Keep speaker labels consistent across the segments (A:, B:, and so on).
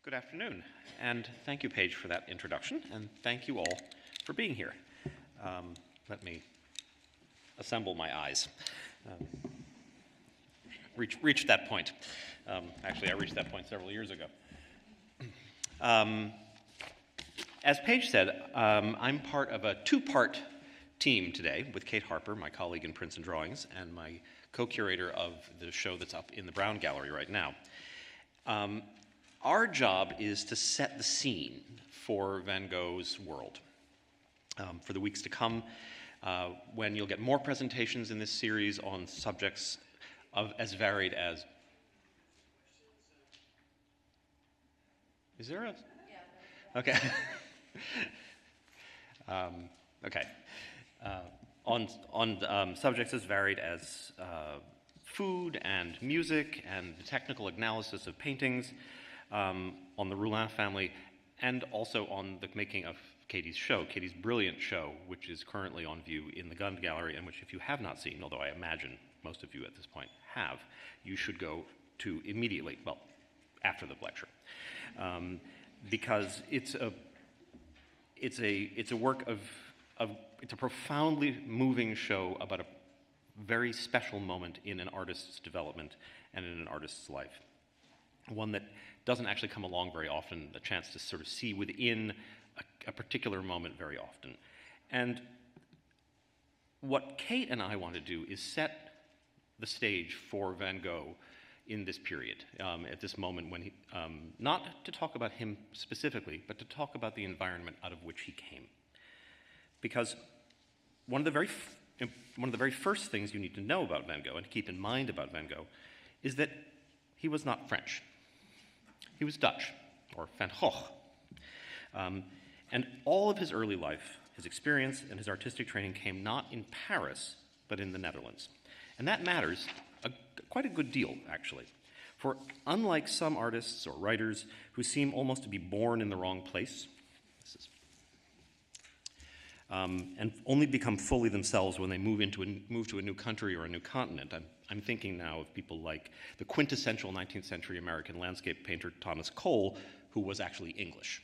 A: Good afternoon, and thank you, Paige, for that introduction, and thank you all for being here. Let me assemble my eyes. Reached that point. Actually, I reached that point several years ago. As Paige said, I'm part of a two-part team today with Kate Harper, my colleague in Prints and Drawings, and my co-curator of the show that's up in the Brown Gallery right now. Our job is to set the scene for Van Gogh's world for the weeks to come, when you'll get more presentations in this series on subjects as varied as... Is there a... Yeah. Okay. Okay. On subjects as varied as food and music and the technical analysis of paintings, on the Roulin family, and also on the making of Katie's show, Katie's brilliant show, which is currently on view in the Gogh Gallery, and which, if you have not seen, although I imagine most of you at this point have, you should go to immediately, well, after the lecture, because it's a work of it's a profoundly moving show about a very special moment in an artist's development and in an artist's life. One that doesn't actually come along very often, a chance to sort of see within a particular moment very often. And what Kate and I want to do is set the stage for Van Gogh in this period, at this moment when he, not to talk about him specifically, but to talk about the environment out of which he came. Because one of the very first things you need to know about Van Gogh and to keep in mind about Van Gogh is that he was not French. He was Dutch, or Van Gogh. And all of his early life, his experience, and his artistic training came not in Paris, but in the Netherlands. And that matters quite a good deal, actually. For unlike some artists or writers who seem almost to be born in the wrong place, and only become fully themselves when they move to a new country or a new continent. I'm thinking now of people like the quintessential 19th century American landscape painter Thomas Cole, who was actually English,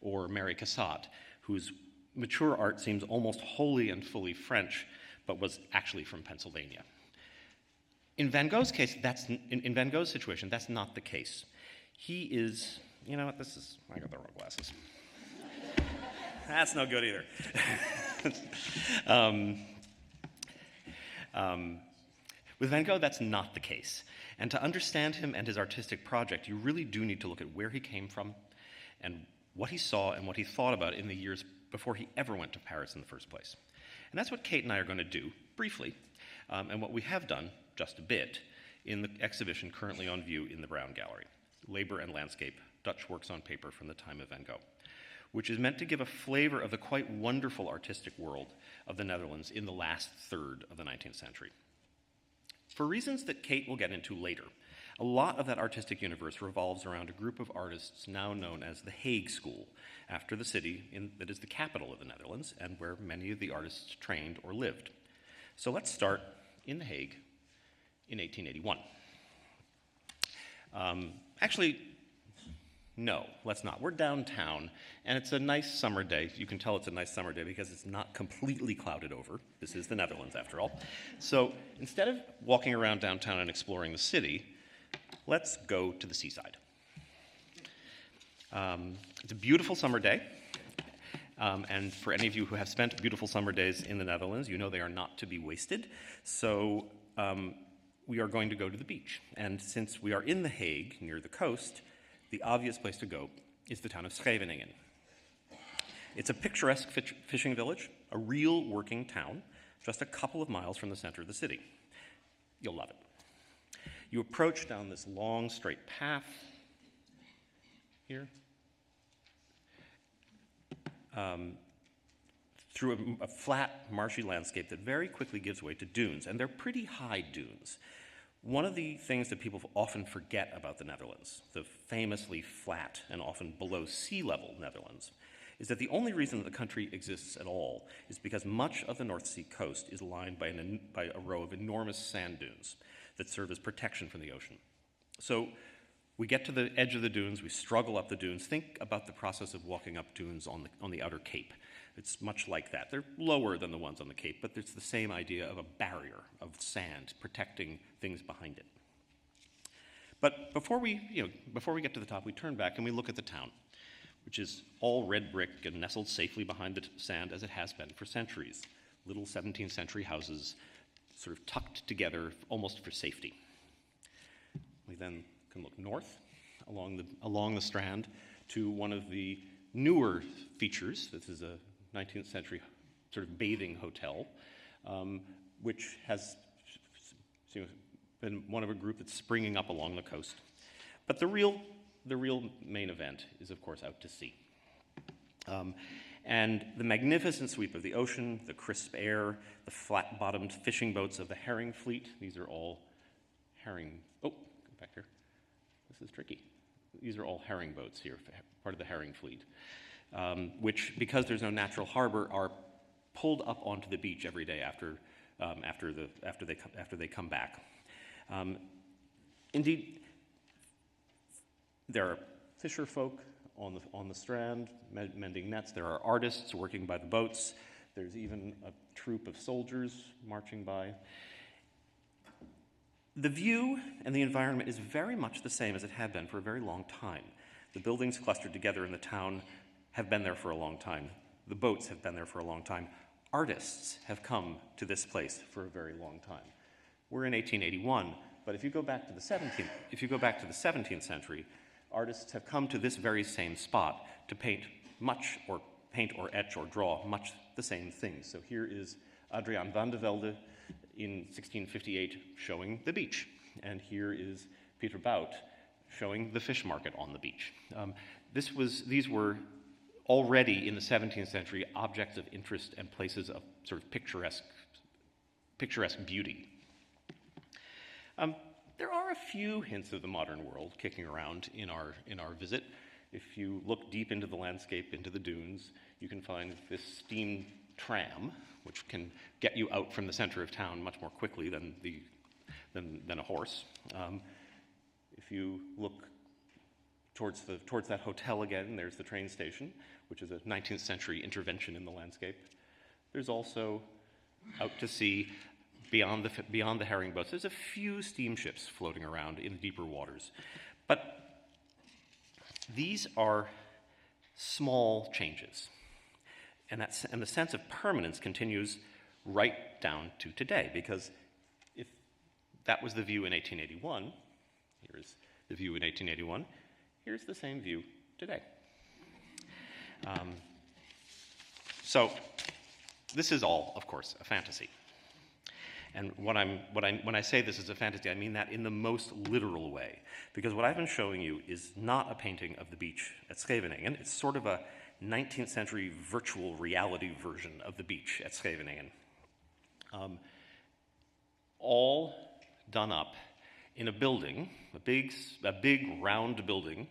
A: or Mary Cassatt, whose mature art seems almost wholly and fully French, but was actually from Pennsylvania. In Van Gogh's case, in Van Gogh's situation, that's not the case. He is, you know what, I got the wrong glasses. That's no good either. With Van Gogh, that's not the case. And to understand him and his artistic project, you really do need to look at where he came from and what he saw and what he thought about in the years before he ever went to Paris in the first place. And that's what Kate and I are going to do, briefly, and what we have done, just a bit, in the exhibition currently on view in the Brown Gallery, Labor and Landscape, Dutch Works on Paper from the Time of Van Gogh, which is meant to give a flavor of the quite wonderful artistic world of the Netherlands in the last third of the 19th century. For reasons that Kate will get into later, a lot of that artistic universe revolves around a group of artists now known as the Hague School, after the city that is the capital of the Netherlands and where many of the artists trained or lived. So let's start in The Hague in 1881. Actually, no, let's not. We're downtown, and it's a nice summer day. You can tell it's a nice summer day because it's not completely clouded over. This is the Netherlands, after all. So instead of walking around downtown and exploring the city, let's go to the seaside. It's a beautiful summer day, and for any of you who have spent beautiful summer days in the Netherlands, you know they are not to be wasted. So we are going to go to the beach. And since we are in The Hague, near the coast, the obvious place to go is the town of Scheveningen. It's a picturesque fishing village, a real working town, just a couple of miles from the center of the city. You'll love it. You approach down this long, straight path here, through a flat, marshy landscape that very quickly gives way to dunes, and they're pretty high dunes. One of the things that people often forget about the Netherlands, the famously flat and often below sea level Netherlands, is that the only reason that the country exists at all is because much of the North Sea coast is lined by a row of enormous sand dunes that serve as protection from the ocean. So We get to the edge of the dunes, we struggle up the dunes. Think about the process of walking up dunes on the outer cape. It's much like that. They're lower than the ones on the cape, but it's the same idea of a barrier of sand protecting things behind it. But before we get to the top, we turn back and we look at the town, which is all red brick and nestled safely behind the sand as it has been for centuries. Little 17th century houses sort of tucked together almost for safety. We then can look north along the Strand to one of the newer features. This is a 19th century sort of bathing hotel, which has been one of a group that's springing up along the coast. But the real main event is, of course, out to sea. And the magnificent sweep of the ocean, the crisp air, the flat-bottomed fishing boats of the herring fleet. These are all herring. Oh, go back here. This is tricky. These are all herring boats here, part of the herring fleet, which, because there's no natural harbor, are pulled up onto the beach every day after they come back. Indeed, there are fisher folk on the Strand mending nets. There are artists working by the boats. There's even a troop of soldiers marching by. The view and the environment is very much the same as it had been for a very long time. The buildings clustered together in the town have been there for a long time. The boats have been there for a long time. Artists have come to this place for a very long time. We're in 1881, but if you go back to the 17th century, artists have come to this very same spot to paint or etch or draw much the same things. So here is Adriaan van de Velde in 1658 showing the beach, and here is Pieter Bout showing the fish market on the beach. These were already in the 17th century objects of interest and places of sort of picturesque beauty. There are a few hints of the modern world kicking around in our visit. If you look deep into the landscape, into the dunes, you can find this steam tram, which can get you out from the center of town much more quickly than a horse. If you look towards that hotel again, there's the train station, which is a 19th century intervention in the landscape. There's also, out to sea, beyond the herring boats, there's a few steamships floating around in the deeper waters. But these are small changes. And the sense of permanence continues right down to today, because if that was the view in 1881, here's the view in 1881, here's the same view today. So this is all, of course, a fantasy. And when I say this is a fantasy, I mean that in the most literal way, because what I've been showing you is not a painting of the beach at Scheveningen. It's sort of a 19th century virtual reality version of the beach at Scheveningen. All done up in a building, a big round building,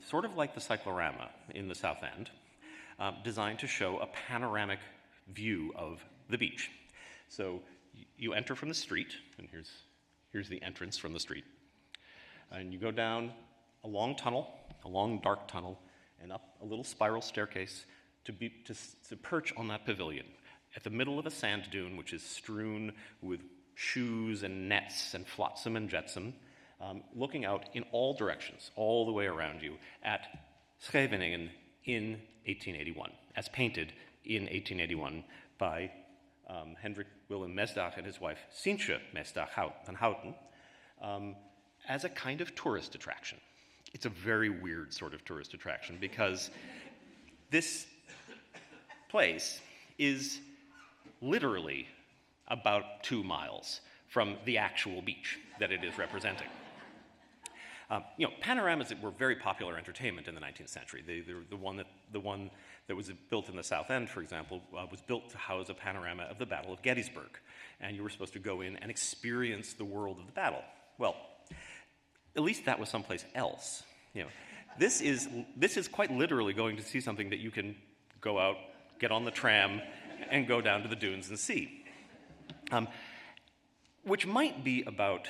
A: sort of like the cyclorama in the South End, designed to show a panoramic view of the beach. So you enter from the street, and here's the entrance from the street, and you go down a long dark tunnel, and up a little spiral staircase to perch on that pavilion at the middle of a sand dune, which is strewn with shoes and nets and flotsam and jetsam, looking out in all directions, all the way around you, at Scheveningen in 1881, as painted in 1881 by Hendrik Willem Mesdag and his wife Sintje Mesdag van Houten, as a kind of tourist attraction. It's a very weird sort of tourist attraction, because this place is literally about 2 miles from the actual beach that it is representing. Panoramas were very popular entertainment in the 19th century. The one that was built in the South End, for example, was built to house a panorama of the Battle of Gettysburg, and you were supposed to go in and experience the world of the battle. Well, at least that was someplace else. This is quite literally going to see something that you can go out, get on the tram, and go down to the dunes and see, which might be about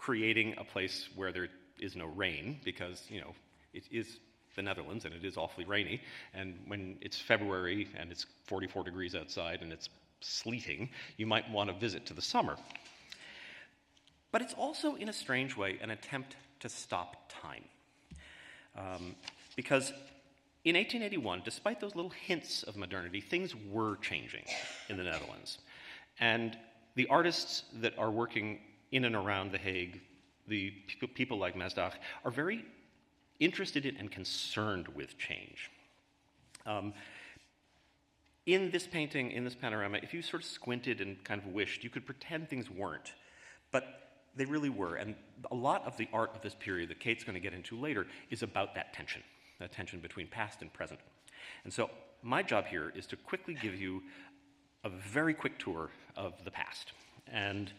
A: creating a place where there is no rain, because, you know, it is the Netherlands and it is awfully rainy, and when it's February and it's 44 degrees outside and it's sleeting, you might want to visit to the summer. But it's also, in a strange way, an attempt to stop time. Because in 1881, despite those little hints of modernity, things were changing in the Netherlands. And the artists that are working in and around The Hague, the people like Mesdag, are very interested in and concerned with change. In this painting, in this panorama, if you sort of squinted and kind of wished, you could pretend things weren't. But they really were, and a lot of the art of this period that Kate's going to get into later is about that tension between past and present. And so my job here is to quickly give you a very quick tour of the past. And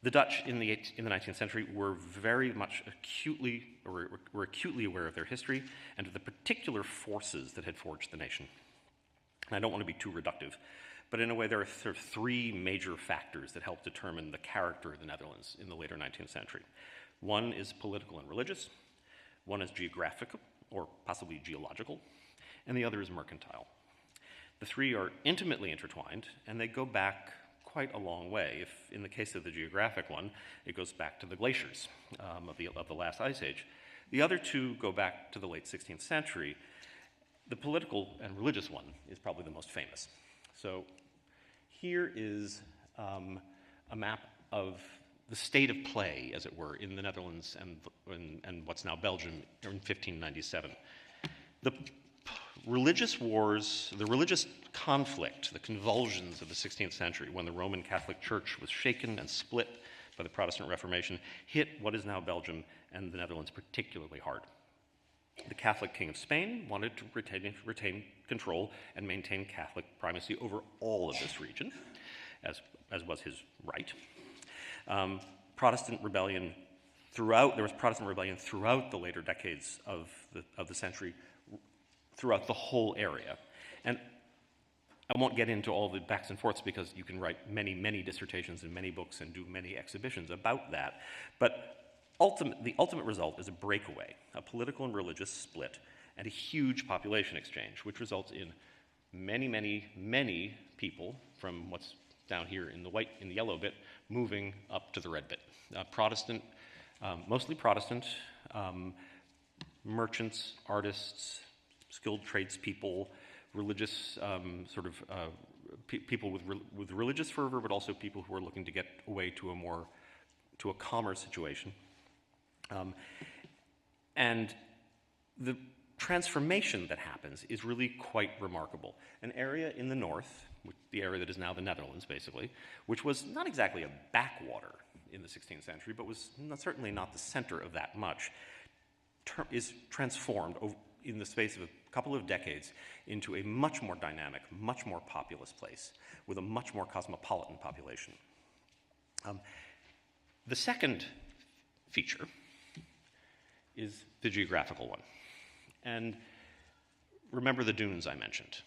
A: the Dutch in the 19th century were very much acutely aware of their history and of the particular forces that had forged the nation. And I don't want to be too reductive, but in a way, there are sort of three major factors that help determine the character of the Netherlands in the later 19th century. One is political and religious, one is geographical, or possibly geological, and the other is mercantile. The three are intimately intertwined, and they go back quite a long way. If, in the case of the geographic one, it goes back to the glaciers of the last ice age. The other two go back to the late 16th century. The political and religious one is probably the most famous. So here is a map of the state of play, as it were, in the Netherlands and what's now Belgium in 1597. The religious wars, the religious conflict, the convulsions of the 16th century, when the Roman Catholic Church was shaken and split by the Protestant Reformation, hit what is now Belgium and the Netherlands particularly hard. The Catholic King of Spain wanted to retain control and maintain Catholic primacy over all of this region, as was his right. Protestant rebellion there was Protestant rebellion throughout the later decades of the century, throughout the whole area. And I won't get into all the backs and forths because you can write many, many dissertations and many books and do many exhibitions about that. But the ultimate result is a breakaway, a political and religious split, and a huge population exchange, which results in many, many, many people from what's down here in the yellow bit, moving up to the red bit. Protestant, mostly Protestant, merchants, artists, skilled tradespeople, religious people with religious fervor, but also people who are looking to get away to a calmer situation. And the transformation that happens is really quite remarkable. An area in the north, the area that is now the Netherlands, basically, which was not exactly a backwater in the 16th century, but was certainly not the center of that much, is transformed in the space of a couple of decades into a much more dynamic, much more populous place with a much more cosmopolitan population. The second feature is the geographical one. And remember the dunes I mentioned.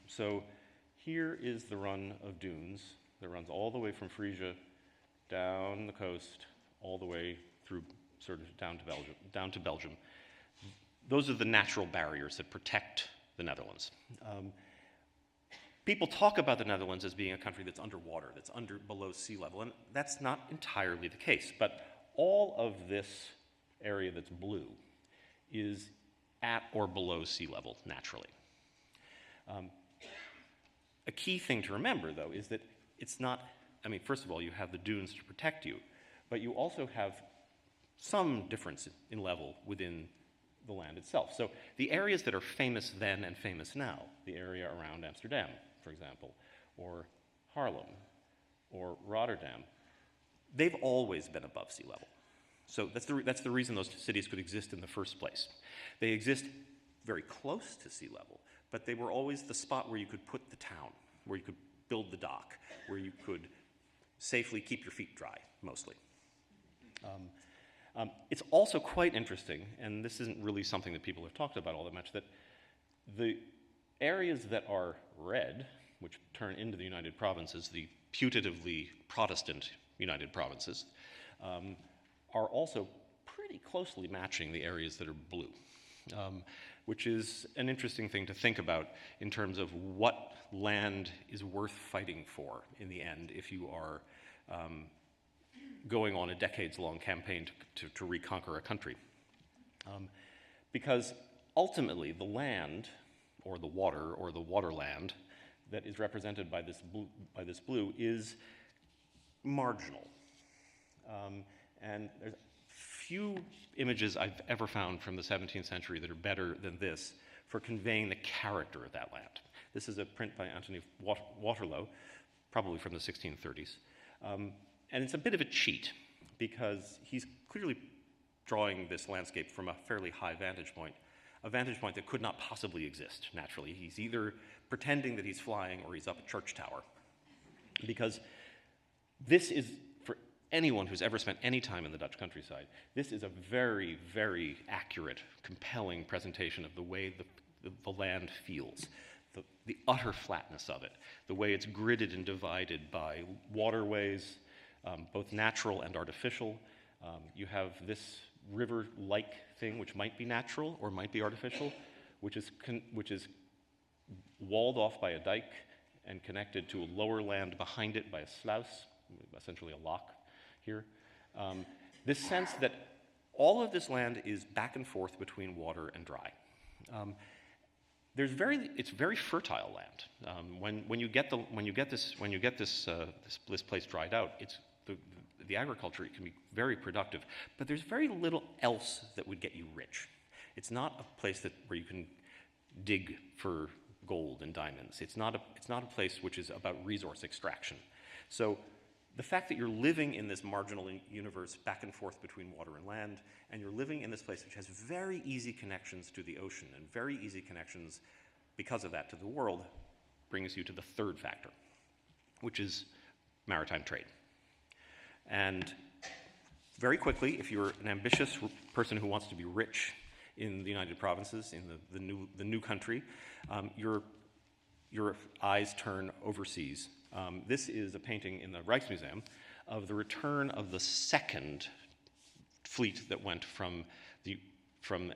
A: So here is the run of dunes that runs all the way from Frisia down the coast, all the way through sort of down to Belgium. Those are the natural barriers that protect the Netherlands. People talk about the Netherlands as being a country that's underwater, that's below sea level, and that's not entirely the case. But all of this area that's blue is at or below sea level, naturally. A key thing to remember, though, is that it's not, first of all, you have the dunes to protect you, but you also have some difference in level within the land itself. So the areas that are famous then and famous now, the area around Amsterdam, for example, or Haarlem, or Rotterdam, they've always been above sea level. So that's the reason those cities could exist in the first place. They exist very close to sea level, but they were always the spot where you could put the town, where you could build the dock, where you could safely keep your feet dry, mostly. It's also quite interesting, and this isn't really something that people have talked about all that much, that the areas that are red, which turn into the United Provinces, the putatively Protestant United Provinces, are also pretty closely matching the areas that are blue, which is an interesting thing to think about in terms of what land is worth fighting for in the end if you are going on a decades-long campaign to reconquer a country. Because ultimately the land, or the waterland, that is represented by this blue is marginal. And there's few images I've ever found from the 17th century that are better than this for conveying the character of that land. This is a print by Anthony Waterloo, probably from the 1630s. And it's a bit of a cheat because he's clearly drawing this landscape from a fairly high vantage point, a vantage point that could not possibly exist naturally. He's either pretending that he's flying or he's up a church tower. Because this is, for anyone who's ever spent any time in the Dutch countryside, this is a very, very accurate, compelling presentation of the way the land feels, the utter flatness of it, the way it's gridded and divided by waterways, both natural and artificial. You have this river-like thing, which might be natural or might be artificial, which is walled off by a dike and connected to a lower land behind it by a sluis, essentially a lock here. This sense that all of this land is back and forth between water and dry. It's very fertile land. When you get this place dried out, the agriculture can be very productive, but there's very little else that would get you rich. It's not a place where you can dig for gold and diamonds. It's not a place which is about resource extraction. So the fact that you're living in this marginal universe back and forth between water and land, and you're living in this place which has very easy connections to the ocean and very easy connections because of that to the world, brings you to the third factor, which is maritime trade. And very quickly, if you're an ambitious person who wants to be rich in the United Provinces, in the new country, your eyes turn overseas. This is a painting in the Rijksmuseum of the return of the second fleet that went from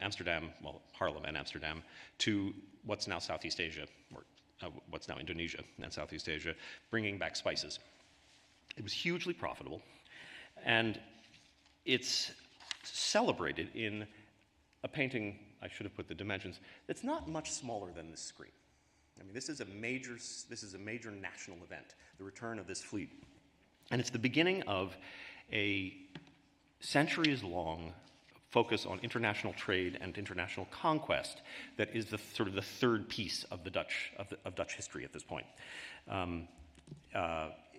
A: Amsterdam, well, Haarlem and Amsterdam, to what's now Southeast Asia, or what's now Indonesia and Southeast Asia, bringing back spices. It was hugely profitable, and it's celebrated in a painting, I should have put the dimensions, that's not much smaller than this screen. I mean, this is a major national event, the return of this fleet. And it's the beginning of a centuries-long focus on international trade and international conquest that is the third piece of the Dutch history at this point.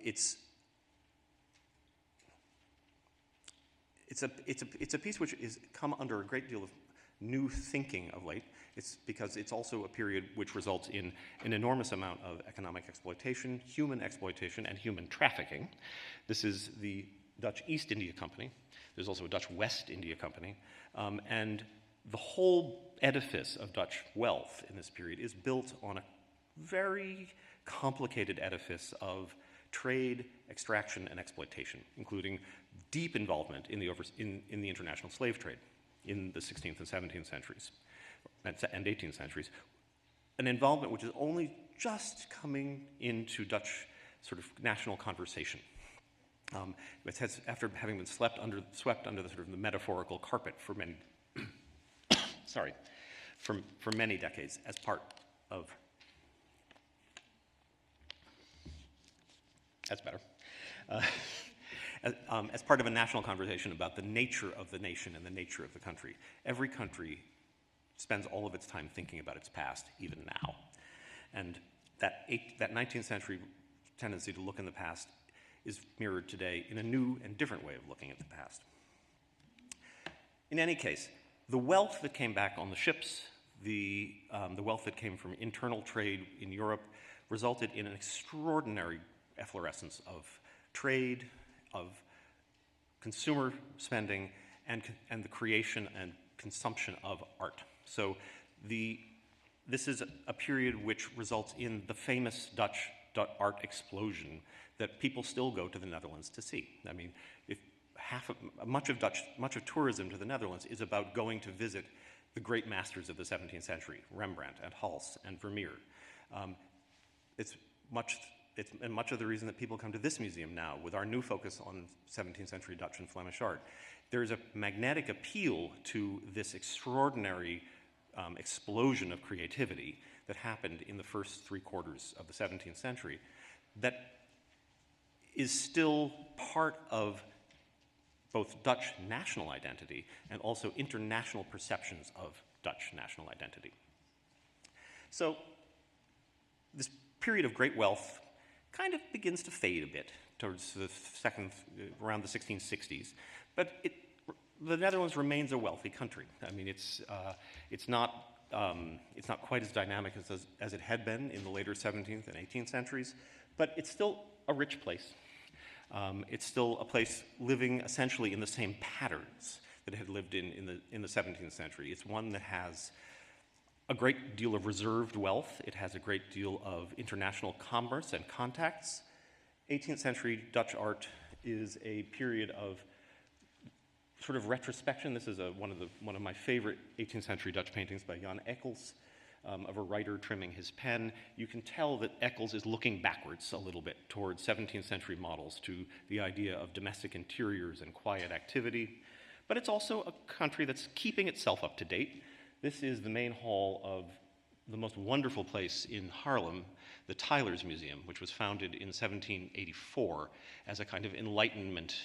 A: It's a piece which is come under a great deal of new thinking of late. It's because it's also a period which results in an enormous amount of economic exploitation, and human trafficking. This is the Dutch East India Company. There's also a Dutch West India Company. And the whole edifice of Dutch wealth in this period is built on a very complicated edifice of trade, extraction, and exploitation, including deep involvement in the international slave trade in the 16th and 17th centuries and 18th centuries, an involvement which is only just coming into Dutch sort of national conversation. It has, after having been swept under the sort of the metaphorical carpet for many, for many decades as part of. That's better. As part of a national conversation about the nature of the nation and the nature of the country. Every country spends all of its time thinking about its past, even now. And that 19th century tendency to look in the past is mirrored today in a new and different way of looking at the past. In any case, the wealth that came back on the ships, the wealth that came from internal trade in Europe, resulted in an extraordinary efflorescence of trade, of consumer spending, and the creation and consumption of art. So this is a period which results in the famous Dutch art explosion that people still go to the Netherlands to see. I mean, much of tourism to the Netherlands is about going to visit the great masters of the 17th century, Rembrandt and Hals and Vermeer. And much of the reason that people come to this museum now, with our new focus on 17th century Dutch and Flemish art, there's a magnetic appeal to this extraordinary explosion of creativity that happened in the first 3/4 of the 17th century that is still part of both Dutch national identity and also international perceptions of Dutch national identity. So this period of great wealth kind of begins to fade a bit towards around the 1660s, but the Netherlands remains a wealthy country. I mean, it's not quite as dynamic as it had been in the later 17th and 18th centuries, but it's still a rich place. It's still a place living essentially in the same patterns that it had lived in the 17th century. It's one that has a great deal of reserved wealth. It has a great deal of international commerce and contacts. 18th century Dutch art is a period of sort of retrospection. This is one of my favorite 18th century Dutch paintings by Jan Eckels, of a writer trimming his pen. You can tell that Eckels is looking backwards a little bit towards 17th century models, to the idea of domestic interiors and quiet activity. But it's also a country that's keeping itself up to date. This is the main hall of the most wonderful place in Haarlem, the Tylers Museum, which was founded in 1784 as a kind of Enlightenment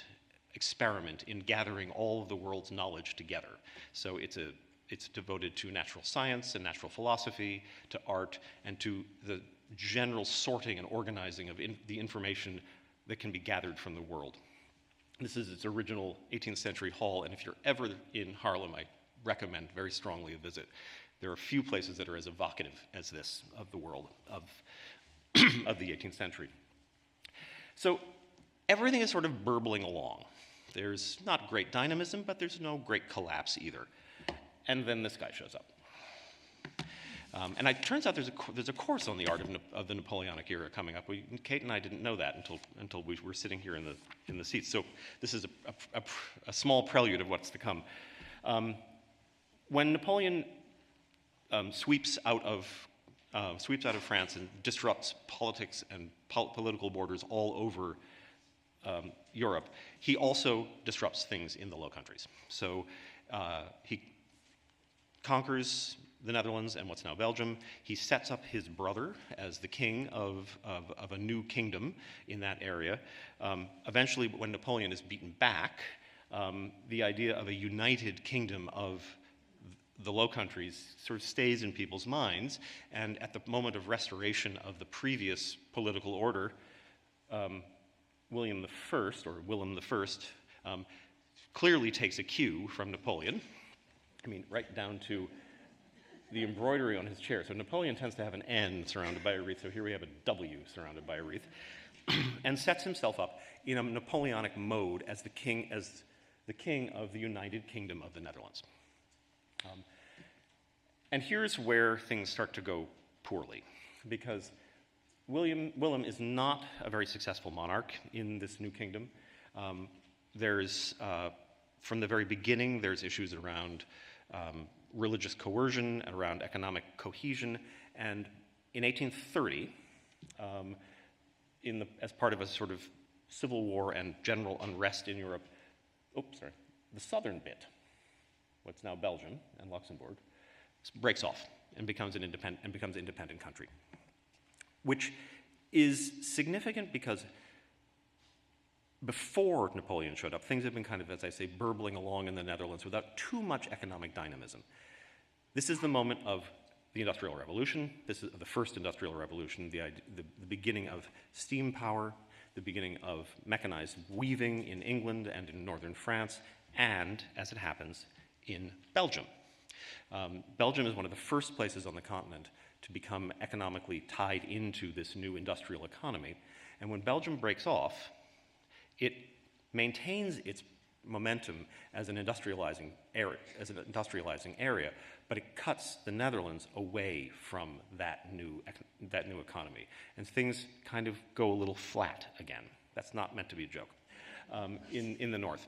A: experiment in gathering all of the world's knowledge together. So it's devoted to natural science and natural philosophy, to art, and to the general sorting and organizing of the information that can be gathered from the world. This is its original 18th century hall, and if you're ever in Haarlem, I recommend very strongly a visit. There are few places that are as evocative as this of the world of the 18th century. So everything is sort of burbling along. There's not great dynamism, but there's no great collapse either. And then this guy shows up. And it turns out there's a course on the art of the Napoleonic era coming up. Kate and I didn't know that until we were sitting here in the seats. So this is a small prelude of what's to come. When Napoleon sweeps out of France and disrupts politics and political borders all over Europe, he also disrupts things in the Low Countries. So he conquers the Netherlands and what's now Belgium. He sets up his brother as the king of a new kingdom in that area. Eventually, when Napoleon is beaten back, the idea of a united kingdom of the Low Countries sort of stays in people's minds, and at the moment of restoration of the previous political order, Willem I clearly takes a cue from Napoleon. I mean, right down to the embroidery on his chair. So Napoleon tends to have an N surrounded by a wreath, so here we have a W surrounded by a wreath, and sets himself up in a Napoleonic mode as the king of the United Kingdom of the Netherlands. And here's where things start to go poorly, because Willem is not a very successful monarch in this new kingdom. From the very beginning, there's issues around religious coercion and around economic cohesion. And in 1830, as part of a sort of civil war and general unrest in Europe, the southern bit, what's now Belgium and Luxembourg, breaks off and becomes an independent country, which is significant because before Napoleon showed up, things have been kind of, as I say, burbling along in the Netherlands without too much economic dynamism. This is the moment of the Industrial Revolution. This is the first Industrial Revolution, the beginning of steam power, the beginning of mechanized weaving in England and in northern France, and, as it happens, in Belgium. Belgium is one of the first places on the continent to become economically tied into this new industrial economy. And when Belgium breaks off, it maintains its momentum as an industrializing area, but it cuts the Netherlands away from that new economy, and things kind of go a little flat again. That's not meant to be a joke. in the north,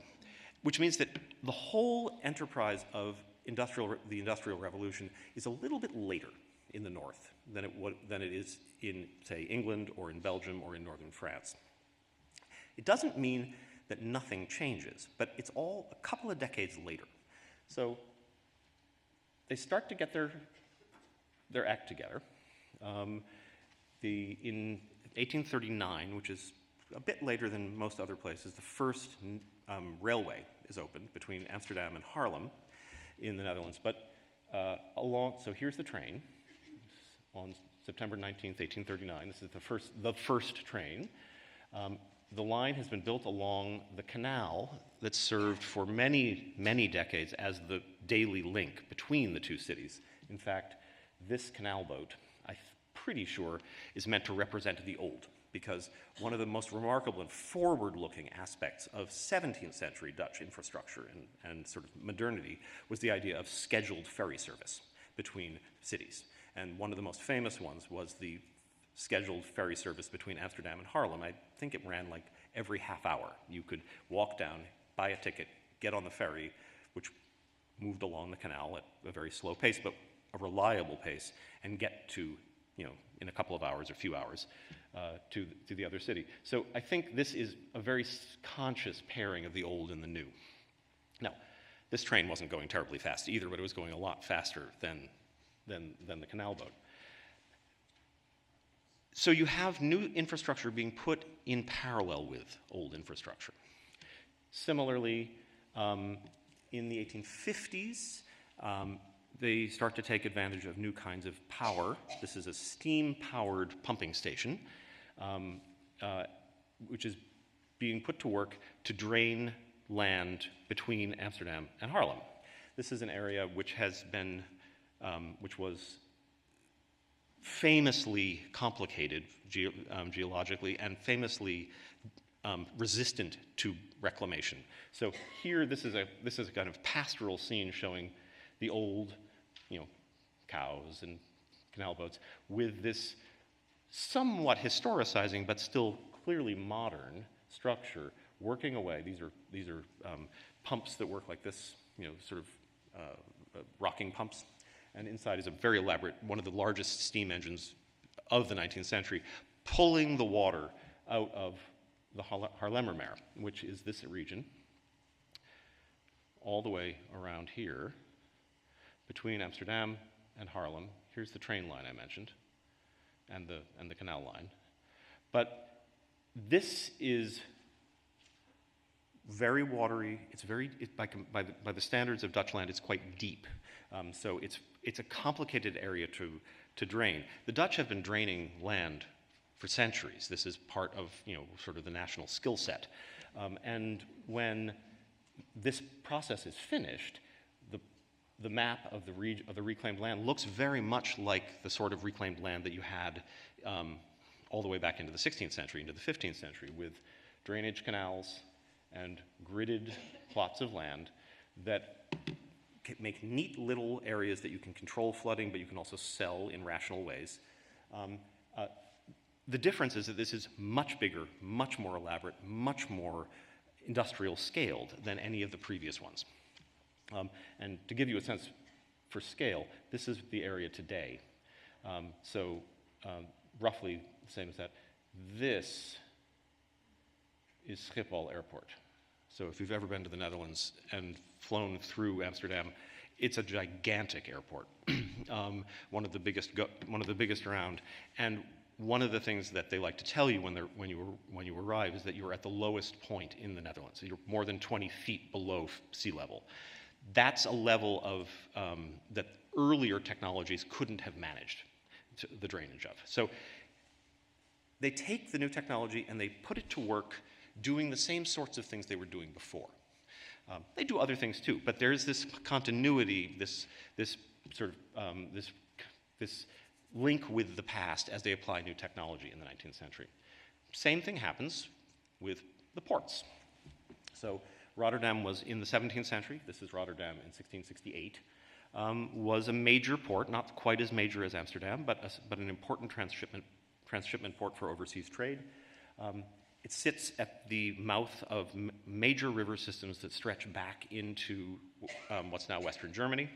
A: which means that the whole enterprise of the Industrial Revolution is a little bit later in the north than it is in, say, England or in Belgium or in northern France. It doesn't mean that nothing changes, but it's all a couple of decades later. So they start to get their act together. In 1839, which is a bit later than most other places, the first railway is opened between Amsterdam and Haarlem in the Netherlands. But so here's the train on September 19th, 1839. This is the first train. The line has been built along the canal that served for many, many decades as the daily link between the two cities. In fact, this canal boat, I'm pretty sure, is meant to represent the old, because one of the most remarkable and forward-looking aspects of 17th century Dutch infrastructure and sort of modernity was the idea of scheduled ferry service between cities. And one of the most famous ones was the scheduled ferry service between Amsterdam and Haarlem. I think it ran like every half hour. You could walk down, buy a ticket, get on the ferry, which moved along the canal at a very slow pace, but a reliable pace, and get to, in a couple of hours or few hours, to the other city. So I think this is a very conscious pairing of the old and the new. Now, this train wasn't going terribly fast either, but it was going a lot faster than the canal boat. So you have new infrastructure being put in parallel with old infrastructure. Similarly, in the 1850s, they start to take advantage of new kinds of power. This is a steam-powered pumping station, which is being put to work to drain land between Amsterdam and Haarlem. This is an area which was famously complicated geologically and famously resistant to reclamation. So here, this is a kind of pastoral scene showing the old, cows and canal boats with this somewhat historicizing but still clearly modern structure working away. These are pumps that work like this, sort of rocking pumps. And inside is a very elaborate, one of the largest steam engines of the 19th century, pulling the water out of the Haarlemmermeer, which is this region, all the way around here, between Amsterdam and Haarlem. Here's the train line I mentioned, and the canal line. But this is very watery. By the standards of Dutch land, it's quite deep. So it's a complicated area to drain. The Dutch have been draining land for centuries. This is part of sort of the national skill set. And when this process is finished, the map of the reclaimed land looks very much like the sort of reclaimed land that you had all the way back into the 16th century, into the 15th century, with drainage canals and gridded plots of land that make neat little areas that you can control flooding, but you can also sell in rational ways. The difference is that this is much bigger, much more elaborate, much more industrial scaled than any of the previous ones. And to give you a sense for scale, this is the area today. Roughly the same as that. This is Schiphol Airport. So if you've ever been to the Netherlands and flown through Amsterdam, it's a gigantic airport, one of the biggest around. And one of the things that they like to tell you when you arrive is that you're at the lowest point in the Netherlands. So you're more than 20 feet below sea level. That's a level of that earlier technologies couldn't have managed the drainage of. So they take the new technology and they put it to work doing the same sorts of things they were doing before. They do other things too, but there's this continuity, this link with the past as they apply new technology in the 19th century. Same thing happens with the ports. So Rotterdam was in the 17th century. This is Rotterdam in 1668. Was a major port, not quite as major as Amsterdam, but an important transshipment port for overseas trade. It sits at the mouth of major river systems that stretch back into what's now Western Germany.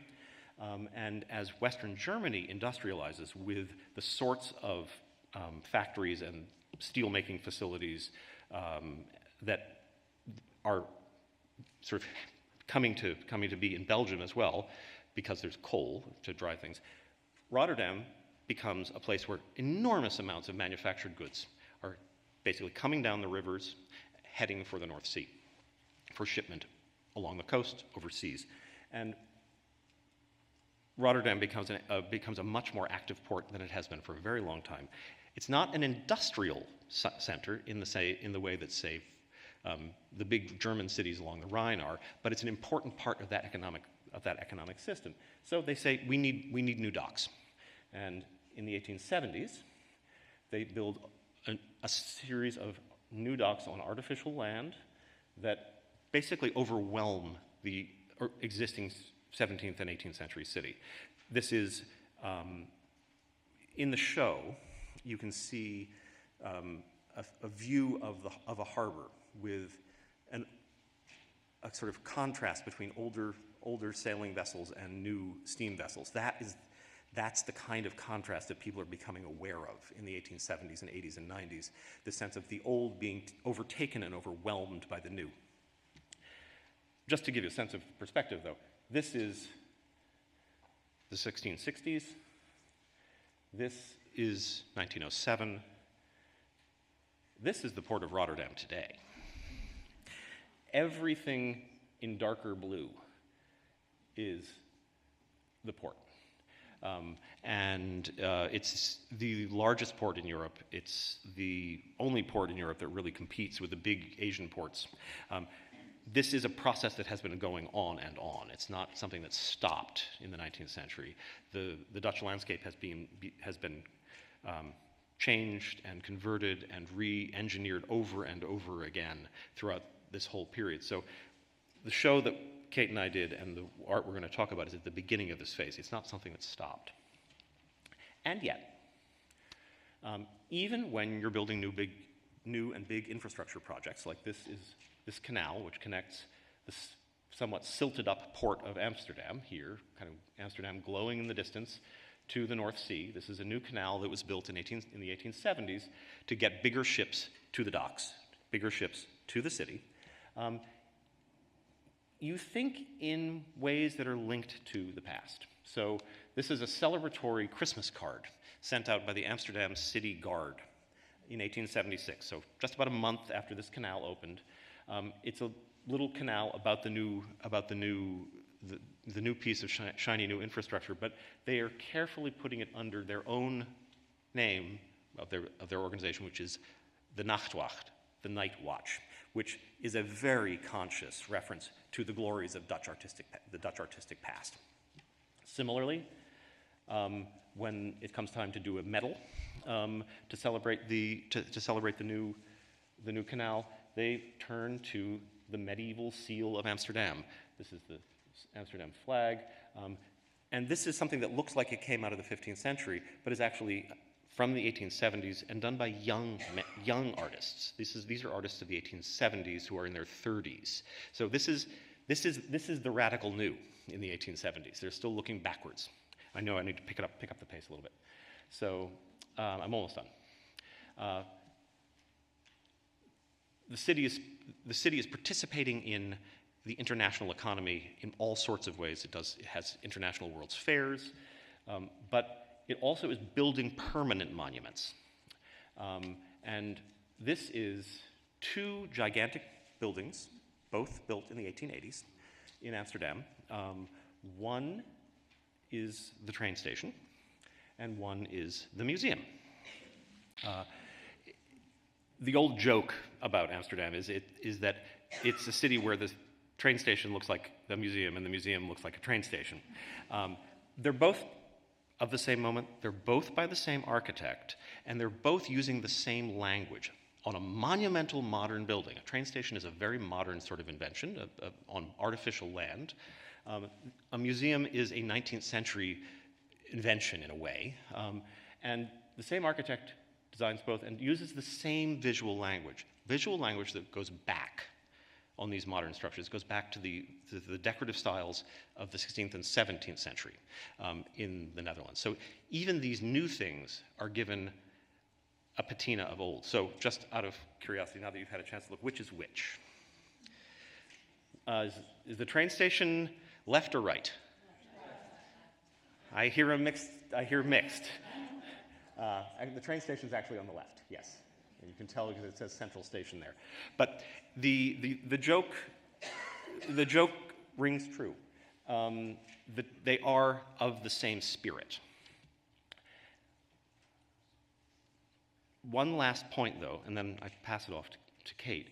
A: And as Western Germany industrializes with the sorts of factories and steelmaking facilities that are sort of coming to be in Belgium as well, because there's coal to dry things, Rotterdam becomes a place where enormous amounts of manufactured goods are basically coming down the rivers, heading for the North Sea, for shipment along the coast, overseas. And Rotterdam becomes a much more active port than it has been for a very long time. It's not an industrial center in the way that, say, the big German cities along the Rhine are, but it's an important part of that economic system. So they say we need new docks, and in the 1870s, they build a series of new docks on artificial land that basically overwhelm the existing 17th and 18th century city. This is, in the show, you can see a view of a harbor with a sort of contrast between older sailing vessels and new steam vessels. That's the kind of contrast that people are becoming aware of in the 1870s and 80s and 90s, the sense of the old being overtaken and overwhelmed by the new. Just to give you a sense of perspective, though, this is the 1660s. This is 1907. This is the port of Rotterdam today. Everything in darker blue is the port. It's the largest port in Europe. It's the only port in Europe that really competes with the big Asian ports. This is a process that has been going on and on. It's not something that stopped in the 19th century. The Dutch landscape has been changed and converted and re-engineered over and over again throughout this whole period. So the show that Kate and I did and the art we're going to talk about is at the beginning of this phase. It's not something that stopped. And yet, even when you're building new and big infrastructure projects, like this canal, which connects the somewhat silted up port of Amsterdam here, kind of Amsterdam glowing in the distance, to the North Sea. This is a new canal that was built in the 1870s to get bigger ships to the docks, bigger ships to the city. You think in ways that are linked to the past. So this is a celebratory Christmas card sent out by the Amsterdam City Guard in 1876, so just about a month after this canal opened. It's a little canal about the new piece of shiny new infrastructure, but they are carefully putting it under their own name of their organization, which is the Nachtwacht, the Night Watch, which is a very conscious reference to the glories of the Dutch artistic past. Similarly, when it comes time to do a medal to celebrate the new canal, they turn to the medieval seal of Amsterdam. This is the Amsterdam flag, and this is something that looks like it came out of the 15th century, but is actually from the 1870s and done by young artists. These are artists of the 1870s who are in their 30s. So this is the radical new in the 1870s. They're still looking backwards. I know I need to pick up the pace a little bit. So I'm almost done. The city is participating in the international economy in all sorts of ways. It has international World's Fairs, but it also is building permanent monuments. And this is two gigantic buildings, both built in the 1880s in Amsterdam. One is the train station, and one is the museum. The old joke about Amsterdam is that it's a city where the train station looks like the museum and the museum looks like a train station. They're both of the same moment, they're both by the same architect, and they're both using the same language on a monumental modern building. A train station is a very modern sort of invention on artificial land. A museum is a 19th century invention in a way, and the same architect designs both and uses the same visual language. visual language that goes back on these modern structures. It goes back to the decorative styles of the 16th and 17th century in the Netherlands. So even these new things are given a patina of old. So just out of curiosity, now that you've had a chance to look, which is which? Is the train station left or right? I hear mixed. The train station is actually on the left, yes. And you can tell because it says Central Station there. But the joke rings true. They are of the same spirit. One last point, though, and then I pass it off to Kate.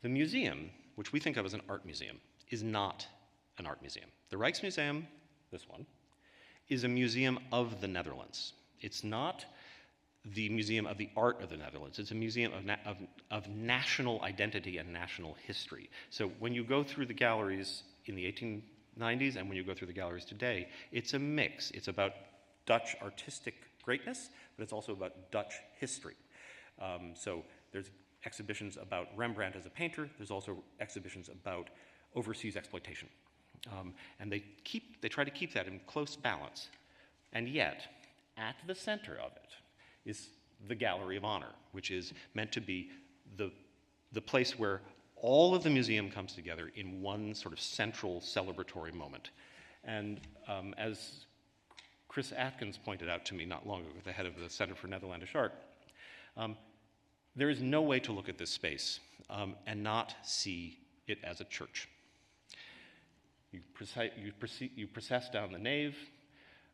A: The museum, which we think of as an art museum, is not an art museum. The Rijksmuseum, this one, is a museum of the Netherlands. It's not the museum of the art of the Netherlands. It's a museum of national identity and national history. So when you go through the galleries in the 1890s and when you go through the galleries today, it's a mix. It's about Dutch artistic greatness, but it's also about Dutch history. So there's exhibitions about Rembrandt as a painter. There's also exhibitions about overseas exploitation. And they try to keep that in close balance. And yet, at the center of it is the Gallery of Honor, which is meant to be the place where all of the museum comes together in one sort of central celebratory moment. And as Chris Atkins pointed out to me not long ago, the head of the Center for Netherlandish Art, there is no way to look at this space and not see it as a church. You process down the nave,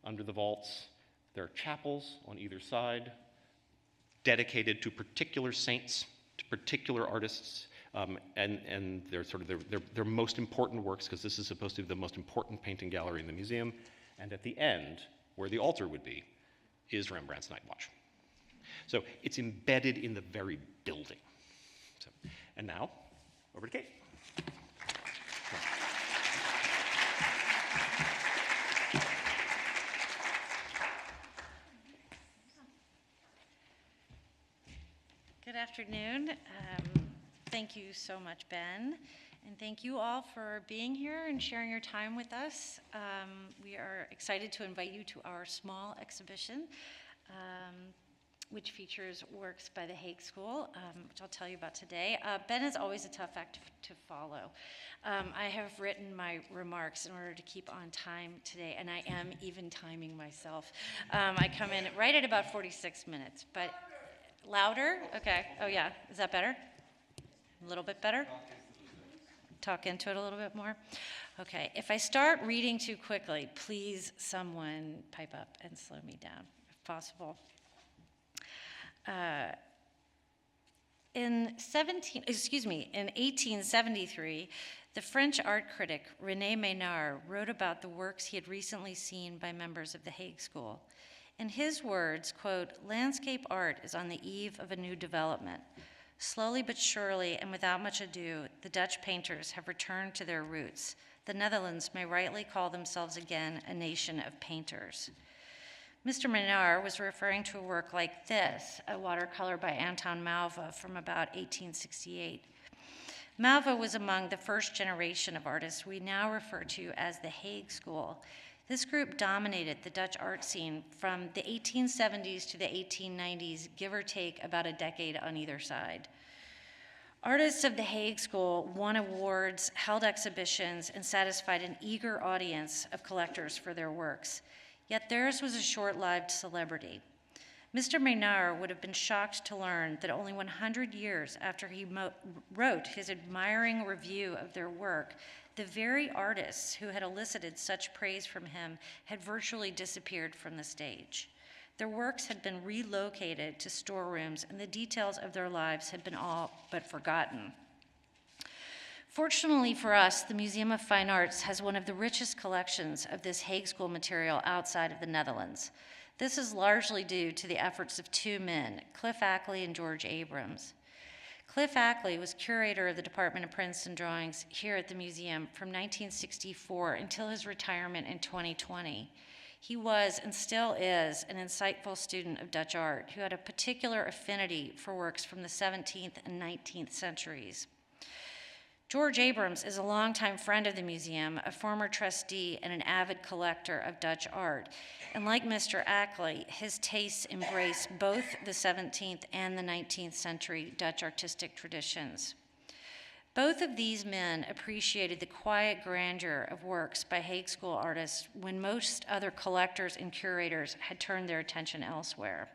A: under the vaults. There are chapels on either side, dedicated to particular saints, to particular artists, and they're sort of their most important works, because this is supposed to be the most important painting gallery in the museum. And at the end, where the altar would be, is Rembrandt's Night Watch. So it's embedded in the very building. So, and now, over to Kate.
B: Good afternoon. Thank you so much, Ben, and thank you all for being here and sharing your time with us. We are excited to invite you to our small exhibition, which features works by the Hague School, which I'll tell you about today. Ben is always a tough act to follow. I have written my remarks in order to keep on time today, and I am even timing myself. I come in right at about 46 minutes, but louder? Okay. Oh, yeah. Is that better? A little bit better? Talk into it a little bit more? Okay. If I start reading too quickly, please someone pipe up and slow me down, if possible. In 1873, the French art critic René Maynard wrote about the works he had recently seen by members of the Hague School. In his words, quote, "Landscape art is on the eve of a new development. Slowly but surely and without much ado, the Dutch painters have returned to their roots. The Netherlands may rightly call themselves again a nation of painters." Mr. Maynard was referring to a work like this, a watercolor by Anton Mauve from about 1868. Mauve was among the first generation of artists we now refer to as the Hague School. This group dominated the Dutch art scene from the 1870s to the 1890s, give or take about a decade on either side. Artists of the Hague School won awards, held exhibitions, and satisfied an eager audience of collectors for their works. Yet theirs was a short-lived celebrity. Mr. Maynard would have been shocked to learn that only 100 years after he wrote his admiring review of their work, the very artists who had elicited such praise from him had virtually disappeared from the stage. Their works had been relocated to storerooms, and the details of their lives had been all but forgotten. Fortunately for us, the Museum of Fine Arts has one of the richest collections of this Hague School material outside of the Netherlands. This is largely due to the efforts of two men, Cliff Ackley and George Abrams. Cliff Ackley was curator of the Department of Prints and Drawings here at the museum from 1964 until his retirement in 2020. He was and still is an insightful student of Dutch art who had a particular affinity for works from the 17th and 19th centuries. George Abrams is a longtime friend of the museum, a former trustee, and an avid collector of Dutch art. And like Mr. Ackley, his tastes embrace both the 17th and the 19th century Dutch artistic traditions. Both of these men appreciated the quiet grandeur of works by Hague School artists when most other collectors and curators had turned their attention elsewhere.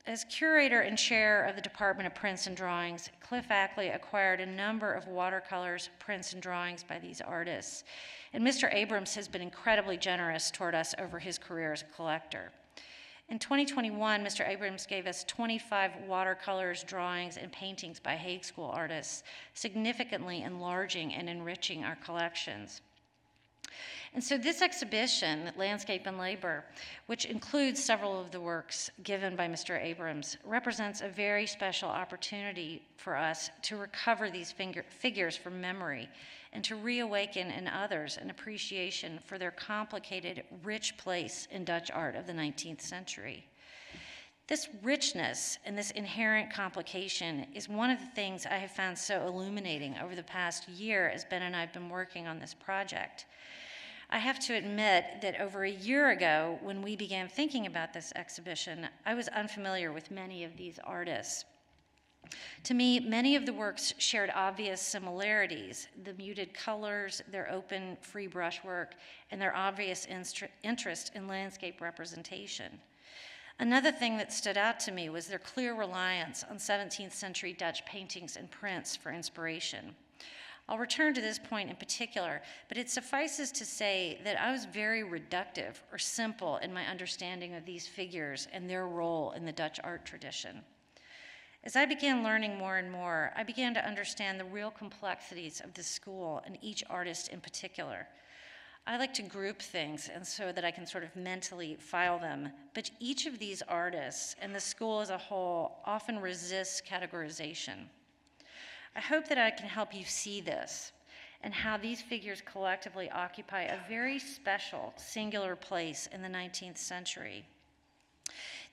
B: As curator and chair of the Department of Prints and Drawings, Cliff Ackley acquired a number of watercolors, prints, and drawings by these artists. And Mr. Abrams has been incredibly generous toward us over his career as a collector. In 2021, Mr. Abrams gave us 25 watercolors, drawings, and paintings by Hague School artists, significantly enlarging and enriching our collections. And so this exhibition, Landscape and Labor, which includes several of the works given by Mr. Abrams, represents a very special opportunity for us to recover these figures from memory and to reawaken in others an appreciation for their complicated, rich place in Dutch art of the 19th century. This richness and this inherent complication is one of the things I have found so illuminating over the past year as Ben and I have been working on this project. I have to admit that over a year ago, when we began thinking about this exhibition, I was unfamiliar with many of these artists. To me, many of the works shared obvious similarities: the muted colors, their open, free brushwork, and their obvious interest in landscape representation. Another thing that stood out to me was their clear reliance on 17th century Dutch paintings and prints for inspiration. I'll return to this point in particular, but it suffices to say that I was very reductive or simple in my understanding of these figures and their role in the Dutch art tradition. As I began learning more and more, I began to understand the real complexities of this school and each artist in particular. I like to group things and so that I can sort of mentally file them, but each of these artists and the school as a whole often resists categorization. I hope that I can help you see this and how these figures collectively occupy a very special, singular place in the 19th century.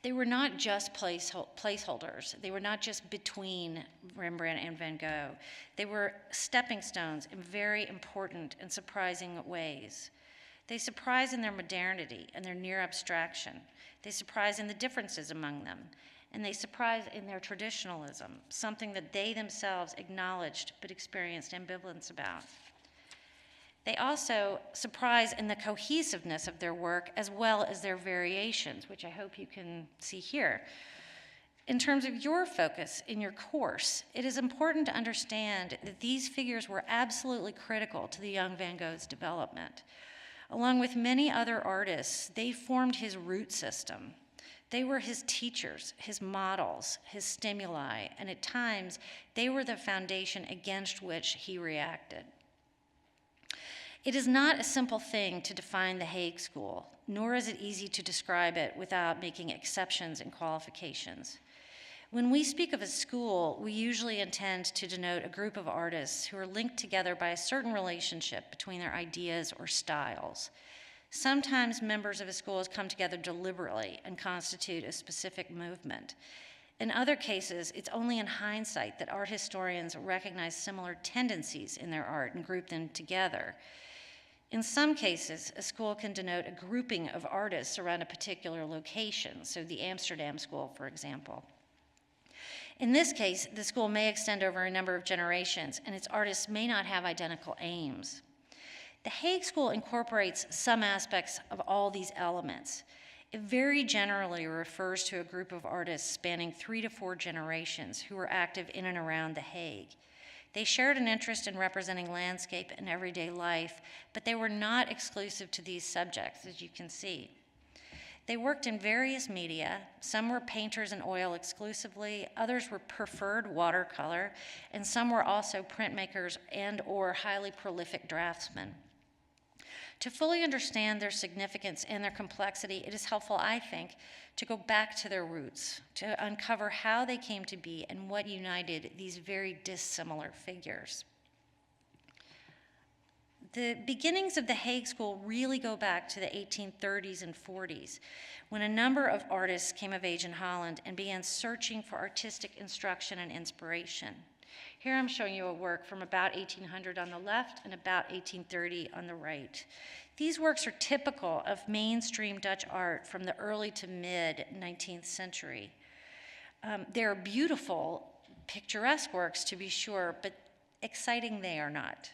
B: They were not just placeholders. They were not just between Rembrandt and Van Gogh. They were stepping stones in very important and surprising ways. They surprise in their modernity and their near abstraction. They surprise in the differences among them. And they surprise in their traditionalism, something that they themselves acknowledged but experienced ambivalence about. They also surprise in the cohesiveness of their work as well as their variations, which I hope you can see here. In terms of your focus in your course, it is important to understand that these figures were absolutely critical to the young Van Gogh's development. Along with many other artists, they formed his root system. They were his teachers, his models, his stimuli, and at times they were the foundation against which he reacted. It is not a simple thing to define the Hague School, nor is it easy to describe it without making exceptions and qualifications. When we speak of a school, we usually intend to denote a group of artists who are linked together by a certain relationship between their ideas or styles. Sometimes members of a school come together deliberately and constitute a specific movement. In other cases, it's only in hindsight that art historians recognize similar tendencies in their art and group them together. In some cases, a school can denote a grouping of artists around a particular location, so the Amsterdam School, for example. In this case, the school may extend over a number of generations, and its artists may not have identical aims. The Hague School incorporates some aspects of all these elements. It very generally refers to a group of artists spanning 3 to 4 generations who were active in and around The Hague. They shared an interest in representing landscape and everyday life, but they were not exclusive to these subjects, as you can see. They worked in various media. Some were painters in oil exclusively, others were preferred watercolor, and some were also printmakers and/or highly prolific draftsmen. To fully understand their significance and their complexity, it is helpful, I think, to go back to their roots, to uncover how they came to be and what united these very dissimilar figures. The beginnings of the Hague School really go back to the 1830s and 40s, when a number of artists came of age in Holland and began searching for artistic instruction and inspiration. Here I'm showing you a work from about 1800 on the left and about 1830 on the right. These works are typical of mainstream Dutch art from the early to mid 19th century. They're beautiful, picturesque works, to be sure, but exciting they are not.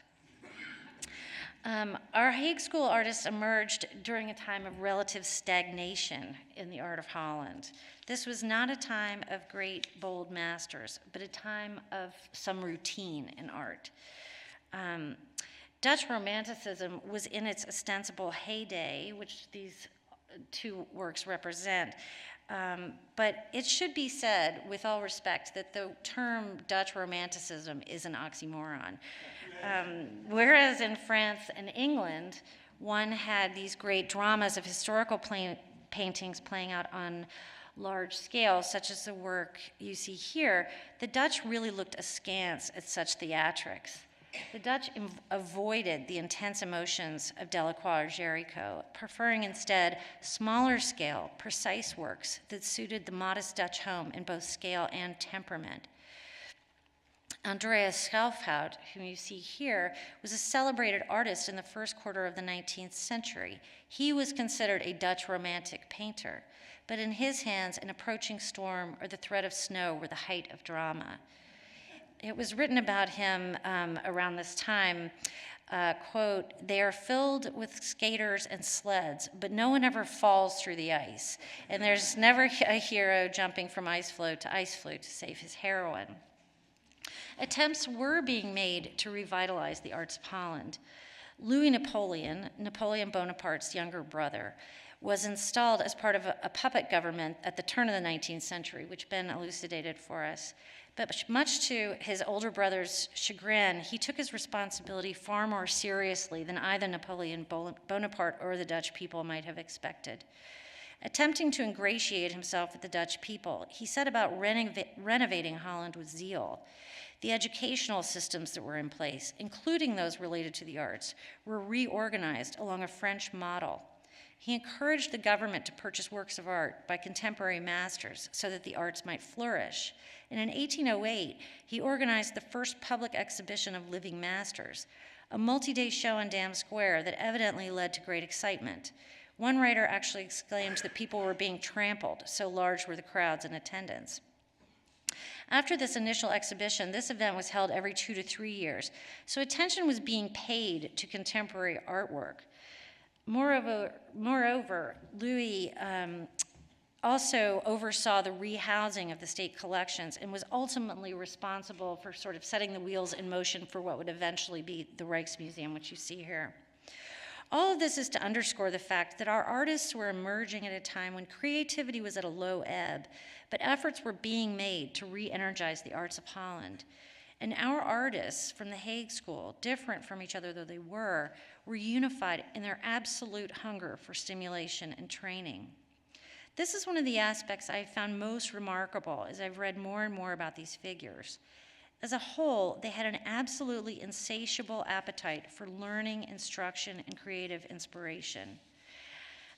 B: Our Hague School artists emerged during a time of relative stagnation in the art of Holland. This was not a time of great, bold masters, but a time of some routine in art. Dutch Romanticism was in its ostensible heyday, which these two works represent. But it should be said, with all respect, that the term Dutch Romanticism is an oxymoron. Whereas in France and England, one had these great dramas of historical paintings playing out on large scale, such as the work you see here, the Dutch really looked askance at such theatrics. The Dutch avoided the intense emotions of Delacroix or Géricault, preferring instead smaller scale, precise works that suited the modest Dutch home in both scale and temperament. Andreas Schelfhout, whom you see here, was a celebrated artist in the first quarter of the 19th century. He was considered a Dutch romantic painter, but in his hands, an approaching storm or the threat of snow were the height of drama. It was written about him around this time, quote, "They are filled with skaters and sleds, but no one ever falls through the ice, and there's never a hero jumping from ice floe to save his heroine." Attempts were being made to revitalize the arts of Holland. Louis Napoleon, Napoleon Bonaparte's younger brother, was installed as part of a puppet government at the turn of the 19th century, which Ben elucidated for us. But much to his older brother's chagrin, he took his responsibility far more seriously than either Napoleon Bonaparte or the Dutch people might have expected. Attempting to ingratiate himself with the Dutch people, he set about renovating Holland with zeal. The educational systems that were in place, including those related to the arts, were reorganized along a French model. He encouraged the government to purchase works of art by contemporary masters so that the arts might flourish. And in 1808, he organized the first public exhibition of living masters, a multi-day show in Dam Square that evidently led to great excitement. One writer actually exclaimed that people were being trampled, so large were the crowds in attendance. After this initial exhibition, this event was held every 2 to 3 years, so attention was being paid to contemporary artwork. Moreover, Louis also oversaw the rehousing of the state collections and was ultimately responsible for sort of setting the wheels in motion for what would eventually be the Rijksmuseum, which you see here. All of this is to underscore the fact that our artists were emerging at a time when creativity was at a low ebb, but efforts were being made to re-energize the arts of Holland. And our artists from the Hague School, different from each other though they were unified in their absolute hunger for stimulation and training. This is one of the aspects I have found most remarkable as I've read more and more about these figures. As a whole, they had an absolutely insatiable appetite for learning, instruction, and creative inspiration.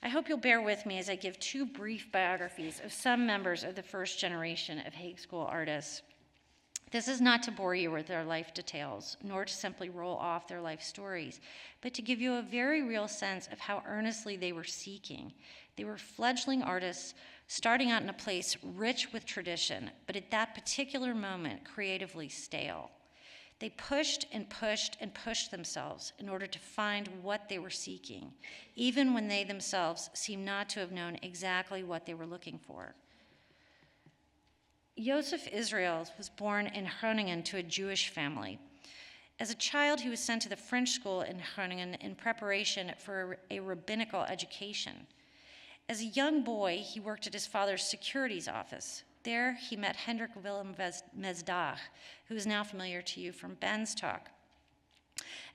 B: I hope you'll bear with me as I give 2 brief biographies of some members of the first generation of Hague School artists. This is not to bore you with their life details, nor to simply roll off their life stories, but to give you a very real sense of how earnestly they were seeking. They were fledgling artists starting out in a place rich with tradition, but at that particular moment, creatively stale. They pushed and pushed and pushed themselves in order to find what they were seeking, even when they themselves seemed not to have known exactly what they were looking for. Joseph Israel was born in Groningen to a Jewish family. As a child, he was sent to the French school in Groningen in preparation for a rabbinical education. As a young boy, he worked at his father's securities office. There, he met Hendrik Willem Mesdag, who is now familiar to you from Ben's talk.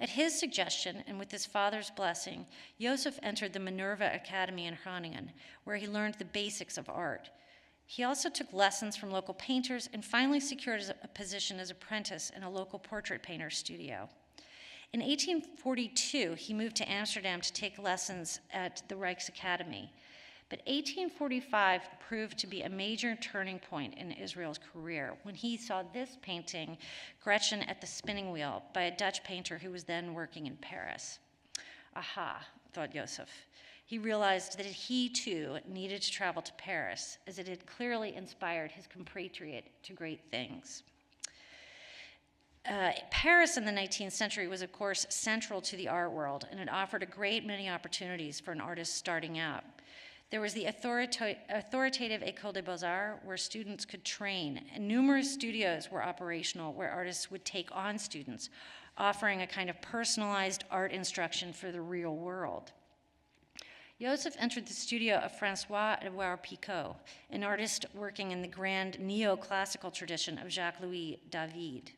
B: At his suggestion, and with his father's blessing, Joseph entered the Minerva Academy in Groningen, where he learned the basics of art. He also took lessons from local painters and finally secured a position as apprentice in a local portrait painter's studio. In 1842, he moved to Amsterdam to take lessons at the Rijksacademie. But 1845 proved to be a major turning point in Israel's career when he saw this painting, Gretchen at the Spinning Wheel, by a Dutch painter who was then working in Paris. Aha, thought Joseph. He realized that he too needed to travel to Paris, as it had clearly inspired his compatriot to great things. Paris in the 19th century was, of course, central to the art world, and it offered a great many opportunities for an artist starting out. There was the authoritative École des Beaux-Arts, where students could train, and numerous studios were operational where artists would take on students, offering a kind of personalized art instruction for the real world. Joseph entered the studio of François-Edouard Picot, an artist working in the grand neoclassical tradition of Jacques-Louis David.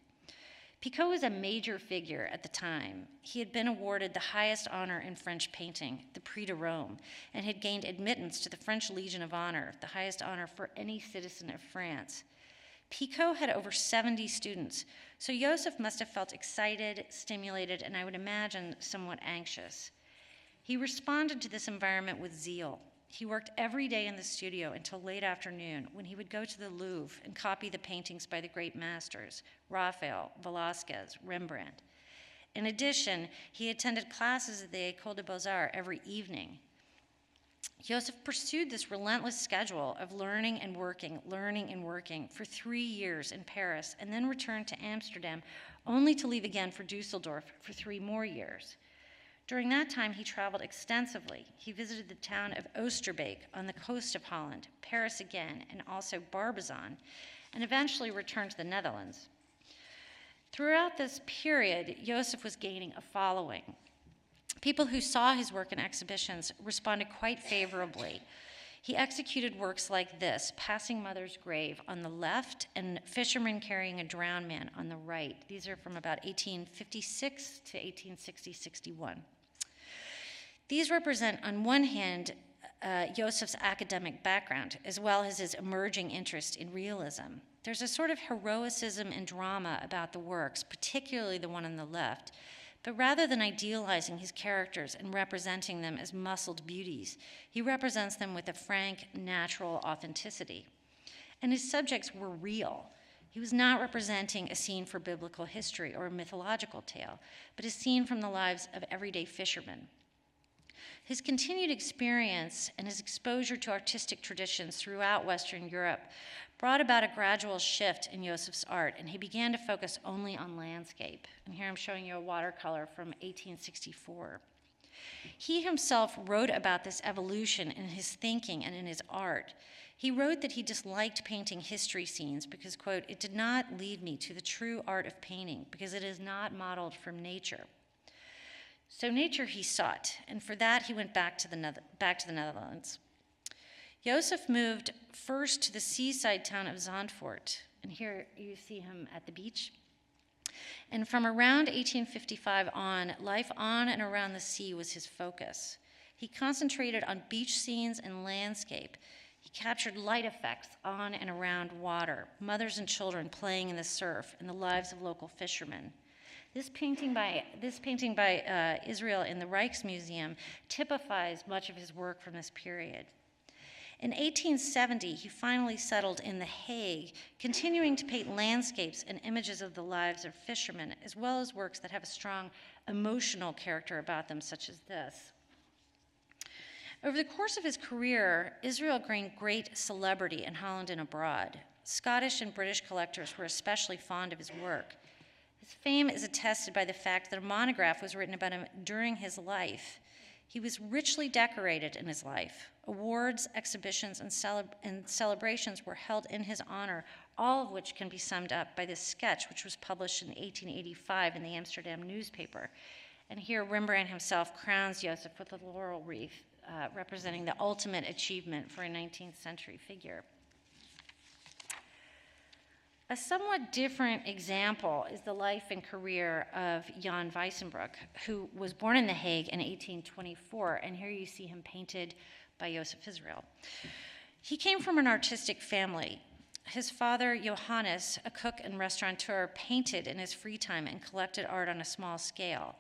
B: Picot was a major figure at the time. He had been awarded the highest honor in French painting, the Prix de Rome, and had gained admittance to the French Legion of Honor, the highest honor for any citizen of France. Picot had over 70 students, so Joseph must have felt excited, stimulated, and I would imagine somewhat anxious. He responded to this environment with zeal. He worked every day in the studio until late afternoon, when he would go to the Louvre and copy the paintings by the great masters, Raphael, Velázquez, Rembrandt. In addition, he attended classes at the École des Beaux-Arts every evening. Joseph pursued this relentless schedule of learning and working for 3 years in Paris, and then returned to Amsterdam, only to leave again for Dusseldorf for 3 more years. During that time, he traveled extensively. He visited the town of Oosterbeek on the coast of Holland, Paris again, and also Barbizon, and eventually returned to the Netherlands. Throughout this period, Joseph was gaining a following. People who saw his work in exhibitions responded quite favorably. He executed works like this, Passing Mother's Grave on the left and Fisherman Carrying a Drowned Man on the right. These are from about 1856 to 1860-61. These represent, on one hand, Joseph's academic background, as well as his emerging interest in realism. There's a sort of heroicism and drama about the works, particularly the one on the left, but rather than idealizing his characters and representing them as muscled beauties, he represents them with a frank, natural authenticity. And his subjects were real. He was not representing a scene for biblical history or a mythological tale, but a scene from the lives of everyday fishermen. His continued experience and his exposure to artistic traditions throughout Western Europe brought about a gradual shift in Joseph's art, and he began to focus only on landscape. And here I'm showing you a watercolor from 1864. He himself wrote about this evolution in his thinking and in his art. He wrote that he disliked painting history scenes because, quote, "it did not lead me to the true art of painting because it is not modeled from nature." So nature he sought, and for that he went back to the Netherlands. Joseph moved first to the seaside town of Zandvoort, and here you see him at the beach. And from around 1855 on, life on and around the sea was his focus. He concentrated on beach scenes and landscape. He captured light effects on and around water, mothers and children playing in the surf, and the lives of local fishermen. This painting by Israel in the Rijksmuseum typifies much of his work from this period. In 1870, he finally settled in The Hague, continuing to paint landscapes and images of the lives of fishermen, as well as works that have a strong emotional character about them, such as this. Over the course of his career, Israel gained great celebrity in Holland and abroad. Scottish and British collectors were especially fond of his work. His fame is attested by the fact that a monograph was written about him during his life. He was richly decorated in his life. Awards, exhibitions, and celebrations were held in his honor, all of which can be summed up by this sketch, which was published in 1885 in the Amsterdam newspaper. And here Rembrandt himself crowns Joseph with a laurel wreath, representing the ultimate achievement for a 19th century figure. A somewhat different example is the life and career of Jan Weissenbruck, who was born in The Hague in 1824, and here you see him painted by Joseph Israel. He came from an artistic family. his father, Johannes, a cook and restaurateur, painted in his free time and collected art on a small scale.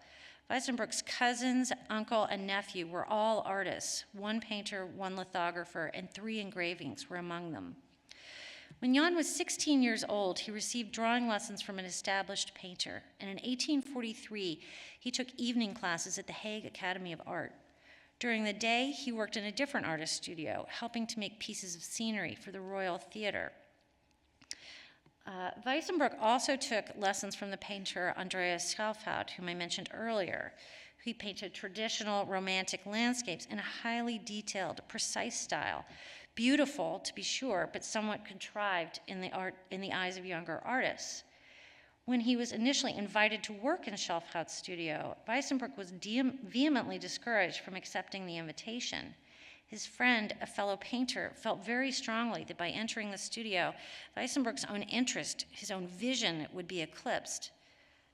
B: Weissenbruck's cousins, uncle, and nephew were all artists. 1 painter, 1 lithographer, and 3 engravings were among them. When Jan was 16 years old, he received drawing lessons from an established painter, and in 1843, he took evening classes at the Hague Academy of Art. During the day, he worked in a different artist studio, helping to make pieces of scenery for the Royal Theatre. Weissenbruck also took lessons from the painter Andreas Schalfhout, whom I mentioned earlier. He painted traditional romantic landscapes in a highly detailed, precise style, beautiful to be sure, but somewhat contrived in the eyes of younger artists. When he was initially invited to work in Schalfhout's studio, Weissenbruck was vehemently discouraged from accepting the invitation. His friend, a fellow painter, felt very strongly that by entering the studio, Weissenbruck's own interest, his own vision, would be eclipsed.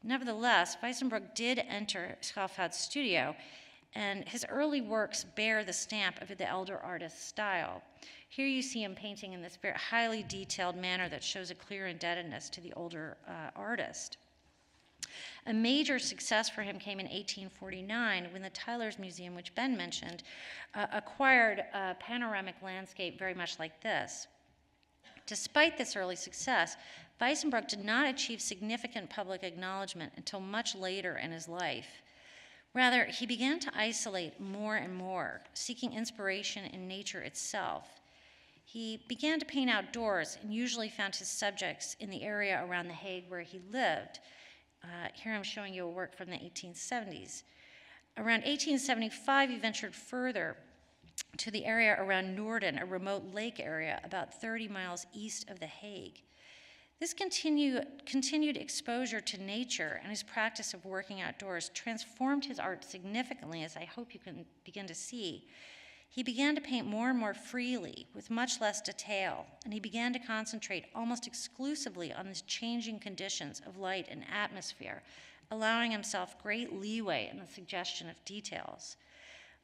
B: Nevertheless, Weissenbruck did enter Schalfhout's studio, and his early works bear the stamp of the elder artist's style. Here you see him painting in this very highly detailed manner that shows a clear indebtedness to the older artist. A major success for him came in 1849 when the Tylers Museum, which Ben mentioned, acquired a panoramic landscape very much like this. Despite this early success, Weissenbruck did not achieve significant public acknowledgement until much later in his life. Rather, he began to isolate more and more, seeking inspiration in nature itself. He began to paint outdoors and usually found his subjects in the area around The Hague where he lived. Here I'm showing you a work from the 1870s. Around 1875, he ventured further to the area around Noorden, a remote lake area about 30 miles east of The Hague. This continued exposure to nature and his practice of working outdoors transformed his art significantly, as I hope you can begin to see. He began to paint more and more freely, with much less detail, and he began to concentrate almost exclusively on the changing conditions of light and atmosphere, allowing himself great leeway in the suggestion of details.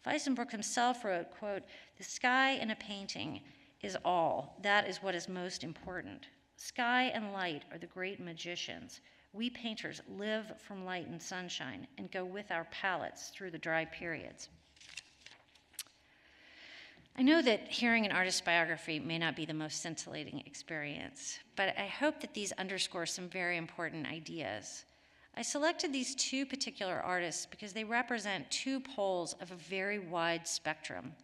B: Weissenbruck himself wrote, quote, "The sky in a painting is all. That is what is most important. Sky and light are the great magicians. We painters live from light and sunshine and go with our palettes through the dry periods." I know that hearing an artist's biography may not be the most scintillating experience, but I hope that these underscore some very important ideas. I selected these 2 particular artists because they represent 2 poles of a very wide spectrum.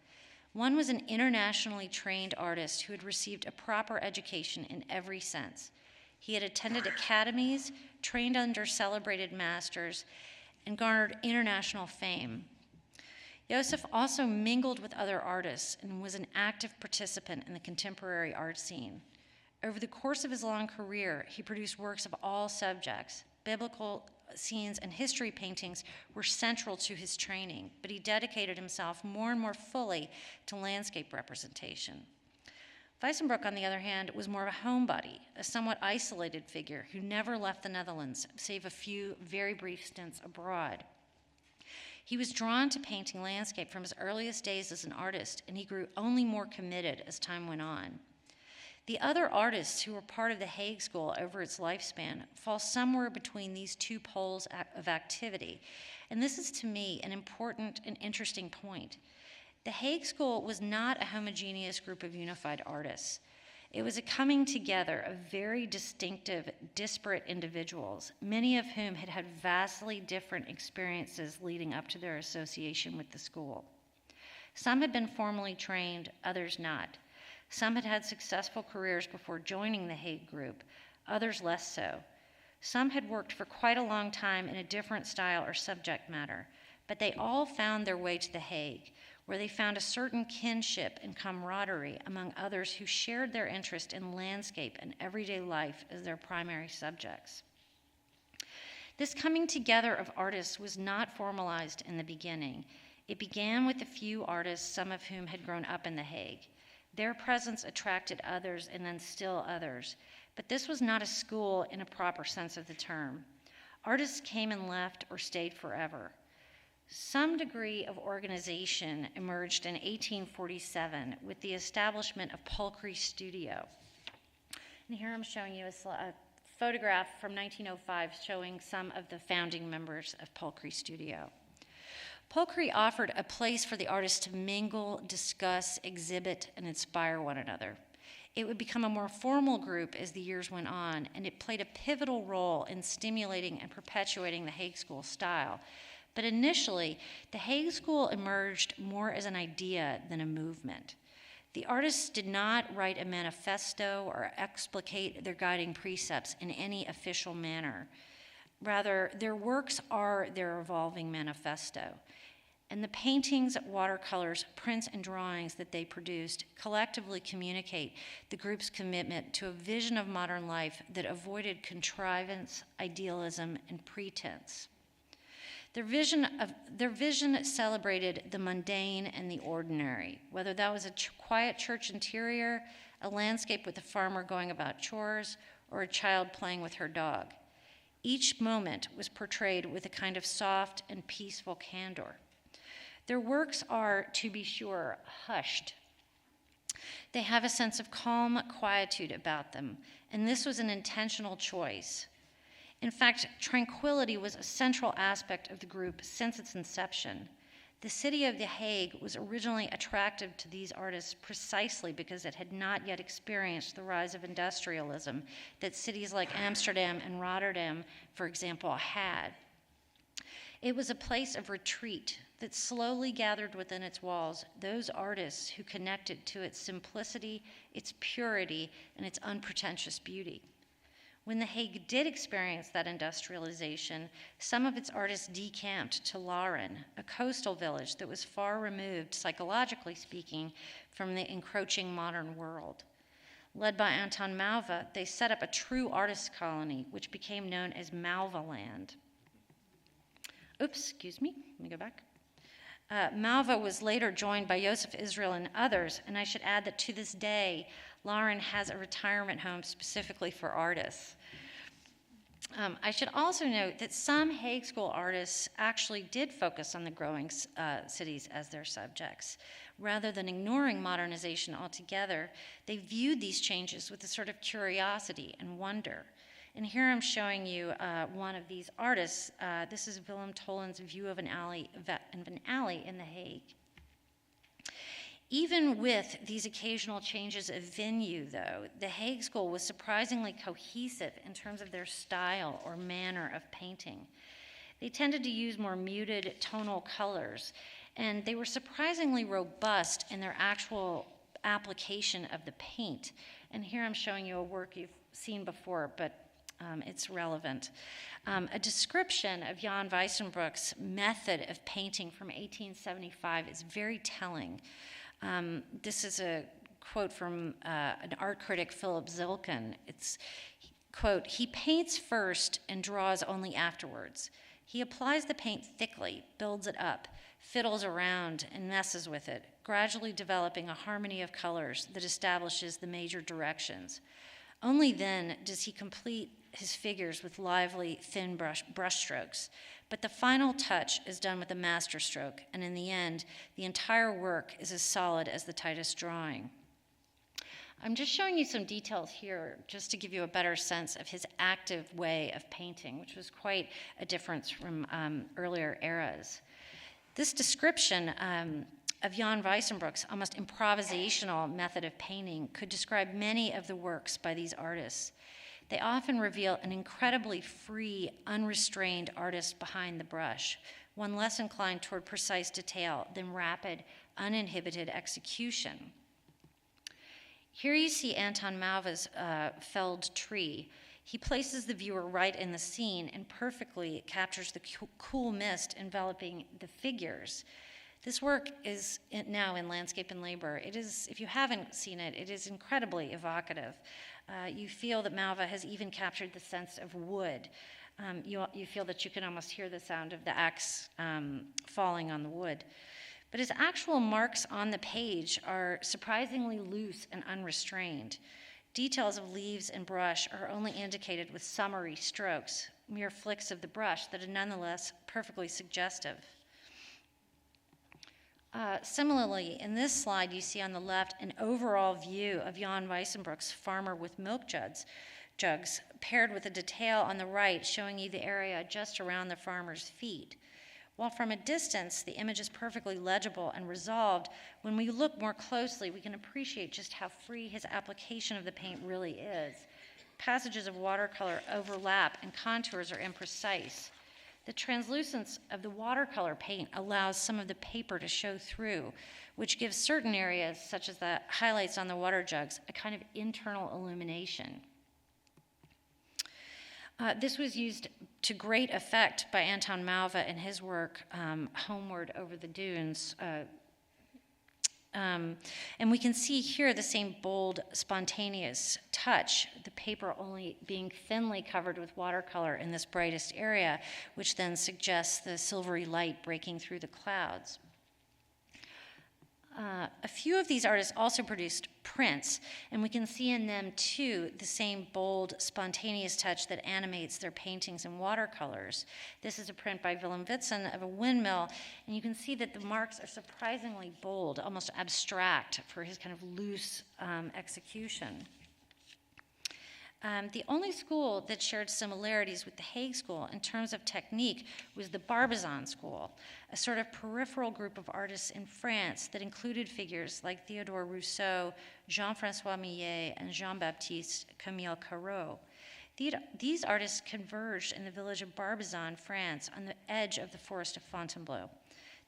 B: One was an internationally trained artist who had received a proper education in every sense. He had attended academies, trained under celebrated masters, and garnered international fame. Joseph also mingled with other artists and was an active participant in the contemporary art scene. Over the course of his long career, he produced works of all subjects. Biblical scenes and history paintings were central to his training, but he dedicated himself more and more fully to landscape representation. Weissenbruck, on the other hand, was more of a homebody, a somewhat isolated figure who never left the Netherlands, save a few very brief stints abroad. He was drawn to painting landscape from his earliest days as an artist, and he grew only more committed as time went on. The other artists who were part of the Hague School over its lifespan fall somewhere between these 2 poles of activity, and this is, to me, an important and interesting point. The Hague School was not a homogeneous group of unified artists. It was a coming together of very distinctive, disparate individuals, many of whom had had vastly different experiences leading up to their association with the school. Some had been formally trained, others not. Some had had successful careers before joining the Hague group, others less so. Some had worked for quite a long time in a different style or subject matter, but they all found their way to the Hague, where they found a certain kinship and camaraderie among others who shared their interest in landscape and everyday life as their primary subjects. This coming together of artists was not formalized in the beginning. It began with a few artists, some of whom had grown up in The Hague. Their presence attracted others and then still others, but this was not a school in a proper sense of the term. Artists came and left or stayed forever. Some degree of organization emerged in 1847 with the establishment of Polkry Studio. And here I'm showing you a photograph from 1905 showing some of the founding members of Polkri Studio. Polkri offered a place for the artists to mingle, discuss, exhibit, and inspire one another. It would become a more formal group as the years went on, and it played a pivotal role in stimulating and perpetuating the Hague School style. But initially, the Hague School emerged more as an idea than a movement. The artists did not write a manifesto or explicate their guiding precepts in any official manner. Rather, their works are their evolving manifesto. And the paintings, watercolors, prints, and drawings that they produced collectively communicate the group's commitment to a vision of modern life that avoided contrivance, idealism, and pretense. Their vision celebrated the mundane and the ordinary, whether that was a quiet church interior, a landscape with a farmer going about chores, or a child playing with her dog. Each moment was portrayed with a kind of soft and peaceful candor. Their works are, to be sure, hushed. They have a sense of calm quietude about them, and this was an intentional choice. In fact, tranquility was a central aspect of the group since its inception. The city of The Hague was originally attractive to these artists precisely because it had not yet experienced the rise of industrialism that cities like Amsterdam and Rotterdam, for example, had. It was a place of retreat that slowly gathered within its walls those artists who connected to its simplicity, its purity, and its unpretentious beauty. When The Hague did experience that industrialization, some of its artists decamped to Lauder, a coastal village that was far removed, psychologically speaking, from the encroaching modern world. Led by Anton Mauve, they set up a true artist colony, which became known as Mauveland. Oops, excuse me, let me go back. Mauve was later joined by Joseph Israel and others, and I should add that to this day, Lauder has a retirement home specifically for artists. I should also note that some Hague School artists actually did focus on the growing cities as their subjects. Rather than ignoring modernization altogether, they viewed these changes with a sort of curiosity and wonder. And here I'm showing you one of these artists. This is Willem Tolen's view of an alley in The Hague. Even with these occasional changes of venue, though, the Hague School was surprisingly cohesive in terms of their style or manner of painting. They tended to use more muted tonal colors, and they were surprisingly robust in their actual application of the paint. And here I'm showing you a work you've seen before, but it's relevant. A description of Jan Weissenbroek's method of painting from 1875 is very telling. This is a quote from an art critic, Philip Zilken. It's, quote, "He paints first and draws only afterwards. He applies the paint thickly, builds it up, fiddles around and messes with it, gradually developing a harmony of colors that establishes the major directions. Only then does he complete his figures with lively, thin brush strokes. But the final touch is done with a master stroke, and in the end, the entire work is as solid as the tightest drawing." I'm just showing you some details here just to give you a better sense of his active way of painting, which was quite a difference from earlier eras. This description of Jan Weissenbroek's almost improvisational method of painting could describe many of the works by these artists. They often reveal an incredibly free, unrestrained artist behind the brush, one less inclined toward precise detail than rapid, uninhibited execution. Here you see Anton Mauve's felled tree. He places the viewer right in the scene and perfectly captures the cool mist enveloping the figures. This work is now in Landscape and Labor. It is, if you haven't seen it, it is incredibly evocative. You feel that Mauve has even captured the sense of wood. You feel that you can almost hear the sound of the axe falling on the wood. But his actual marks on the page are surprisingly loose and unrestrained. Details of leaves and brush are only indicated with summary strokes, mere flicks of the brush that are nonetheless perfectly suggestive. Similarly, in this slide, you see on the left an overall view of Jan Weissenbruck's Farmer with Milk Jugs, paired with a detail on the right showing you the area just around the farmer's feet. While from a distance, the image is perfectly legible and resolved, when we look more closely, we can appreciate just how free his application of the paint really is. Passages of watercolor overlap and contours are imprecise. The translucence of the watercolor paint allows some of the paper to show through, which gives certain areas, such as the highlights on the water jugs, a kind of internal illumination. This was used to great effect by Anton Mauve in his work, Homeward Over the Dunes. And we can see here the same bold, spontaneous touch, the paper only being thinly covered with watercolor in this brightest area, which then suggests the silvery light breaking through the clouds. A few of these artists also produced prints, and we can see in them, too, the same bold, spontaneous touch that animates their paintings in watercolors. This is a print by Willem Witsen of a windmill, and you can see that the marks are surprisingly bold, almost abstract for his kind of loose execution. The only school that shared similarities with the Hague School in terms of technique was the Barbizon School, a sort of peripheral group of artists in France that included figures like Theodore Rousseau, Jean-François Millet, and Jean-Baptiste Camille Corot. These artists converged in the village of Barbizon, France, on the edge of the forest of Fontainebleau.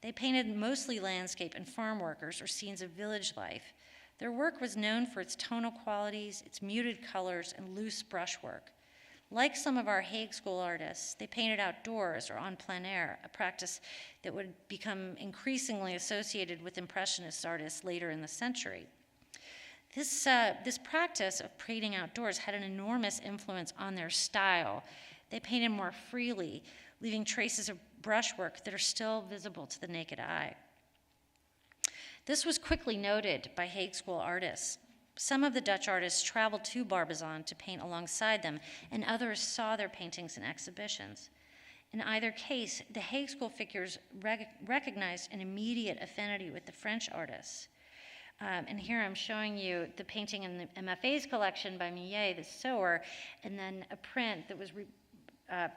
B: They painted mostly landscape and farm workers or scenes of village life. Their work was known for its tonal qualities, its muted colors, and loose brushwork. Like some of our Hague School artists, they painted outdoors or en plein air, a practice that would become increasingly associated with Impressionist artists later in the century. This practice of painting outdoors had an enormous influence on their style. They painted more freely, leaving traces of brushwork that are still visible to the naked eye. This was quickly noted by Hague School artists. Some of the Dutch artists traveled to Barbizon to paint alongside them, and others saw their paintings in exhibitions. In either case, the Hague School figures recognized an immediate affinity with the French artists. And here I'm showing you the painting in the MFA's collection by Millet, the Sower, and then a print that was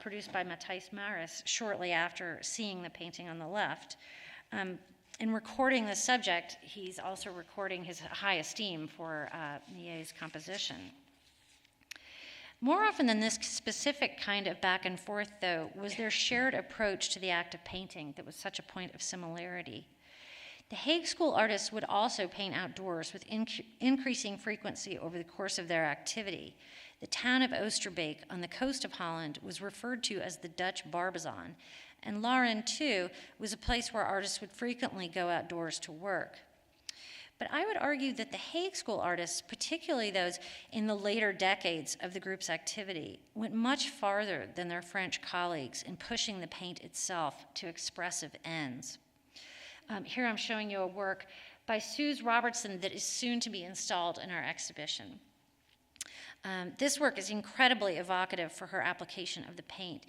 B: produced by Matthijs Maris shortly after seeing the painting on the left. In recording the subject, he's also recording his high esteem for Millet's composition. More often than this specific kind of back and forth, though, was their shared approach to the act of painting that was such a point of similarity. The Hague School artists would also paint outdoors with increasing frequency over the course of their activity. The town of Oosterbeek on the coast of Holland was referred to as the Dutch Barbizon, and Lauder, too, was a place where artists would frequently go outdoors to work. But I would argue that the Hague School artists, particularly those in the later decades of the group's activity, went much farther than their French colleagues in pushing the paint itself to expressive ends. Here I'm showing you a work by Suze Robertson that is soon to be installed in our exhibition. This work is incredibly evocative for her application of the paint.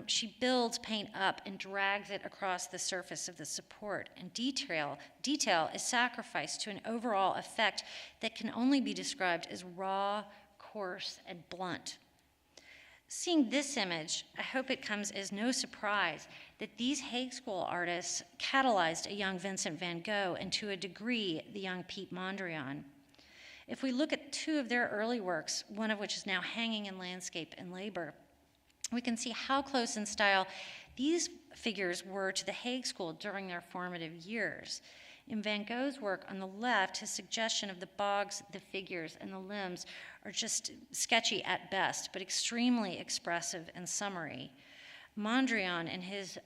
B: She builds paint up and drags it across the surface of the support, and detail is sacrificed to an overall effect that can only be described as raw, coarse, and blunt. Seeing this image, I hope it comes as no surprise that these Hague School artists catalyzed a young Vincent van Gogh and to a degree the young Piet Mondrian. If we look at two of their early works, one of which is now hanging in Landscape and Labor, we can see how close in style these figures were to the Hague School during their formative years. In Van Gogh's work on the left, his suggestion of the bogs, the figures, and the limbs are just sketchy at best, but extremely expressive and summary. Mondrian, in his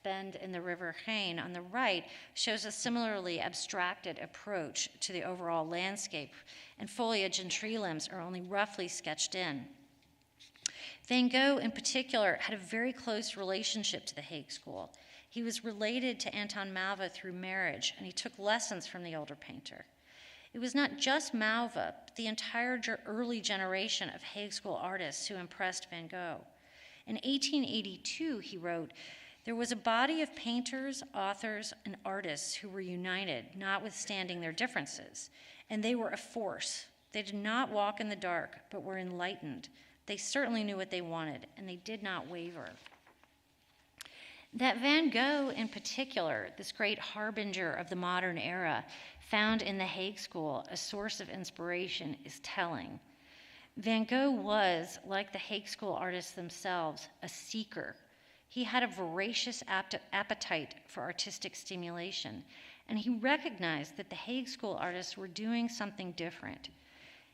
B: Bend in the River Haine on the right, shows a similarly abstracted approach to the overall landscape, and foliage and tree limbs are only roughly sketched in. Van Gogh, in particular, had a very close relationship to the Hague School. He was related to Anton Mauve through marriage, and he took lessons from the older painter. It was not just Mauve, but the entire early generation of Hague School artists who impressed Van Gogh. In 1882, he wrote, There was a body of painters, authors, and artists who were united, notwithstanding their differences, and they were a force. They did not walk in the dark, but were enlightened. They certainly knew what they wanted, and they did not waver. That Van Gogh, in particular, this great harbinger of the modern era, found in the Hague School a source of inspiration is telling. Van Gogh was, like the Hague School artists themselves, a seeker. He had a voracious appetite for artistic stimulation, and he recognized that the Hague School artists were doing something different.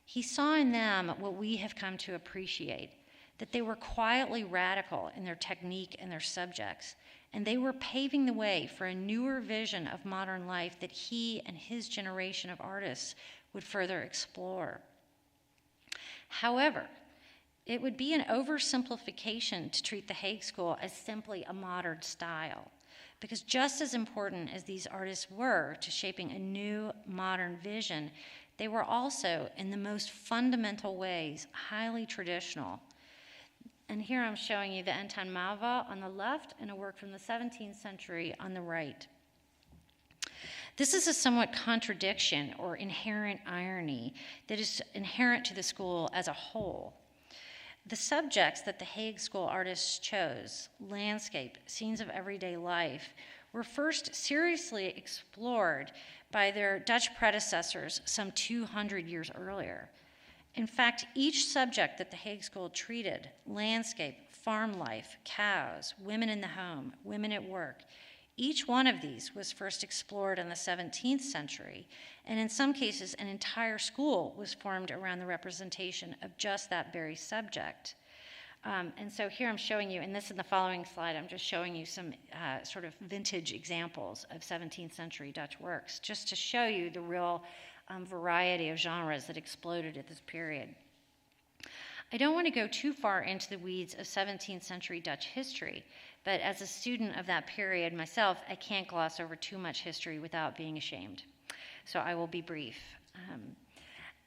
B: He saw in them what we have come to appreciate, that they were quietly radical in their technique and their subjects, and they were paving the way for a newer vision of modern life that he and his generation of artists would further explore. However, it would be an oversimplification to treat the Hague School as simply a modern style, because just as important as these artists were to shaping a new modern vision, they were also, in the most fundamental ways, highly traditional. And here I'm showing you the Anton Mauva on the left and a work from the 17th century on the right. This is a somewhat contradiction or inherent irony that is inherent to the school as a whole. The subjects that the Hague School artists chose, landscape, scenes of everyday life, were first seriously explored by their Dutch predecessors some 200 years earlier. In fact, each subject that the Hague School treated, landscape, farm life, cows, women in the home, women at work, each one of these was first explored in the 17th century, and in some cases, an entire school was formed around the representation of just that very subject. And so here I'm showing you, and this in the following slide, I'm just showing you some sort of vintage examples of 17th century Dutch works, just to show you the real variety of genres that exploded at this period. I don't want to go too far into the weeds of 17th century Dutch history, but as a student of that period myself, I can't gloss over too much history without being ashamed. So I will be brief.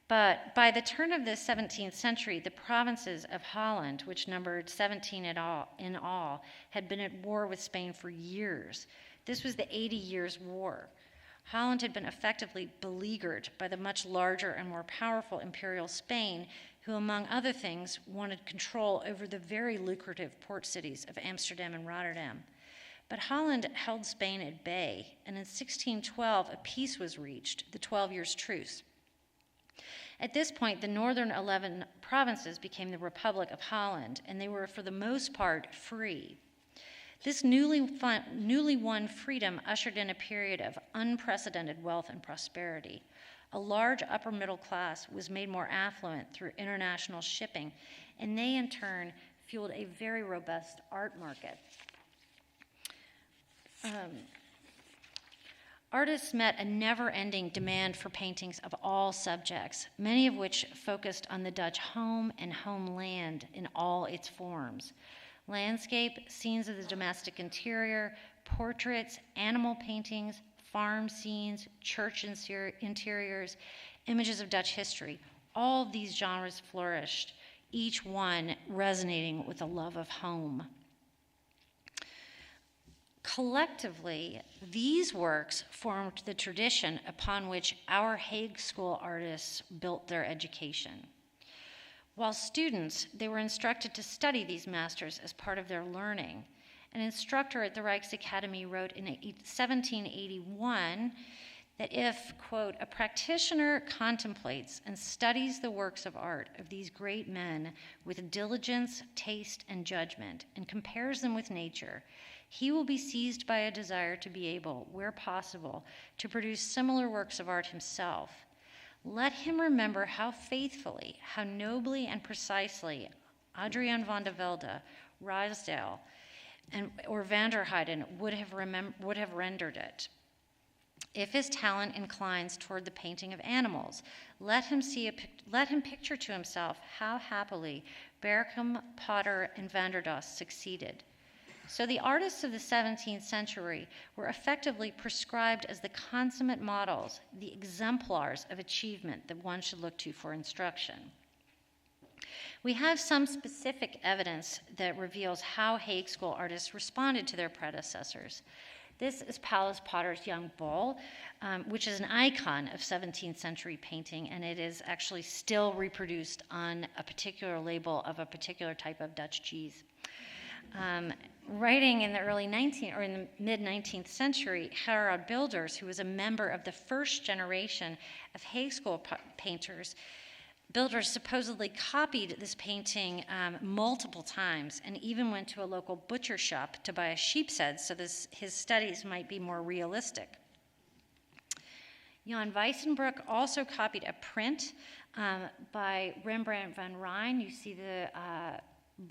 B: But by the turn of the 17th century, the provinces of Holland, which numbered 17 in all, had been at war with Spain for years. This was the 80 Years' War. Holland had been effectively beleaguered by the much larger and more powerful imperial Spain, who, among other things, wanted control over the very lucrative port cities of Amsterdam and Rotterdam. But Holland held Spain at bay, and in 1612 a peace was reached, the 12 Years' Truce. At this point, the northern 11 provinces became the Republic of Holland, and they were, for the most part, free. This newly won freedom ushered in a period of unprecedented wealth and prosperity. A large upper middle class was made more affluent through international shipping, and they, in turn, fueled a very robust art market. Artists met a never-ending demand for paintings of all subjects, many of which focused on the Dutch home and homeland in all its forms. Landscape, scenes of the domestic interior, portraits, animal paintings, farm scenes, church interiors, images of Dutch history. All of these genres flourished, each one resonating with a love of home. Collectively, these works formed the tradition upon which our Hague School artists built their education. While students, they were instructed to study these masters as part of their learning. An instructor at the Rijksacademie wrote in 1781 that if, quote, a practitioner contemplates and studies the works of art of these great men with diligence, taste, and judgment, and compares them with nature, he will be seized by a desire to be able, where possible, to produce similar works of art himself. Let him remember how faithfully, how nobly and precisely Adriaan van de Velde, Ruysdael, or van der Heyden would have rendered it. If his talent inclines toward the painting of animals, let him picture to himself how happily Berchem, Potter, and van der Does succeeded. So the artists of the 17th century were effectively prescribed as the consummate models, the exemplars of achievement that one should look to for instruction. We have some specific evidence that reveals how Hague School artists responded to their predecessors. This is Palace Potter's Young Bull, which is an icon of 17th century painting, and it is actually still reproduced on a particular label of a particular type of Dutch cheese. Writing in the in the mid-19th century, Gerard Bilders, who was a member of the first generation of Hague School painters, Bilders supposedly copied this painting multiple times and even went to a local butcher shop to buy a sheep's head so his studies might be more realistic. Jan Weissenbroek also copied a print by Rembrandt van Rijn. You see the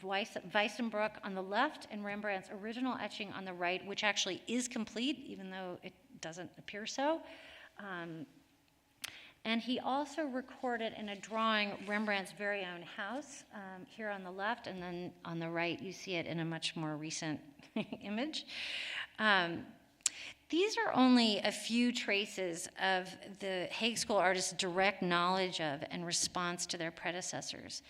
B: Weissenbroek on the left and Rembrandt's original etching on the right, which actually is complete, even though it doesn't appear so. And he also recorded in a drawing Rembrandt's very own house here on the left, and then on the right you see it in a much more recent image. These are only a few traces of the Hague School artists' direct knowledge of and response to their predecessors.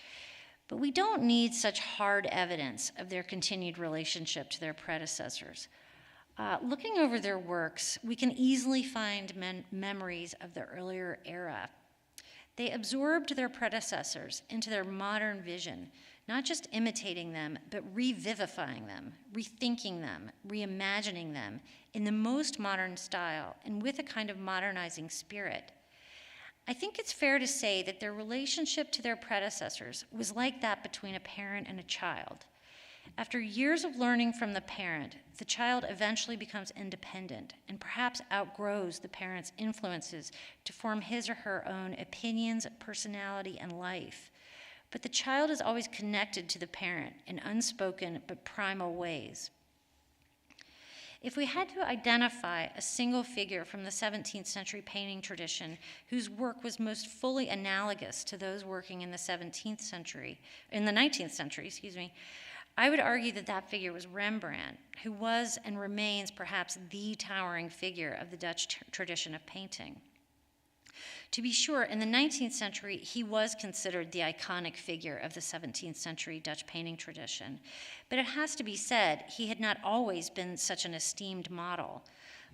B: But we don't need such hard evidence of their continued relationship to their predecessors. Looking over their works, we can easily find memories of the earlier era. They absorbed their predecessors into their modern vision, not just imitating them, but revivifying them, rethinking them, reimagining them in the most modern style and with a kind of modernizing spirit. I think it's fair to say that their relationship to their predecessors was like that between a parent and a child. After years of learning from the parent, the child eventually becomes independent and perhaps outgrows the parent's influences to form his or her own opinions, personality, and life. But the child is always connected to the parent in unspoken but primal ways. If we had to identify a single figure from the 17th century painting tradition whose work was most fully analogous to those working in the 19th century, I would argue that that figure was Rembrandt, who was and remains perhaps the towering figure of the Dutch tradition of painting. To be sure, in the 19th century, he was considered the iconic figure of the 17th century Dutch painting tradition. But it has to be said, he had not always been such an esteemed model.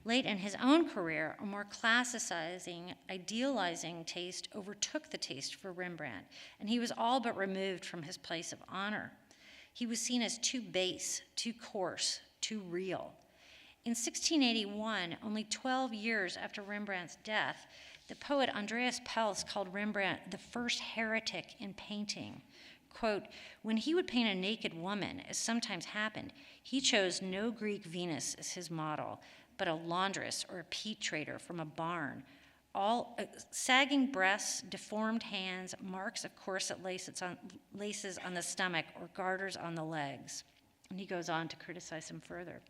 B: Late in his own career, a more classicizing, idealizing taste overtook the taste for Rembrandt, and he was all but removed from his place of honor. He was seen as too base, too coarse, too real. In 1681, only 12 years after Rembrandt's death, the poet Andreas Pels called Rembrandt the first heretic in painting. Quote, when he would paint a naked woman, as sometimes happened, he chose no Greek Venus as his model, but a laundress or a peat trader from a barn. All sagging breasts, deformed hands, marks of corset laces on the stomach or garters on the legs. And he goes on to criticize him further.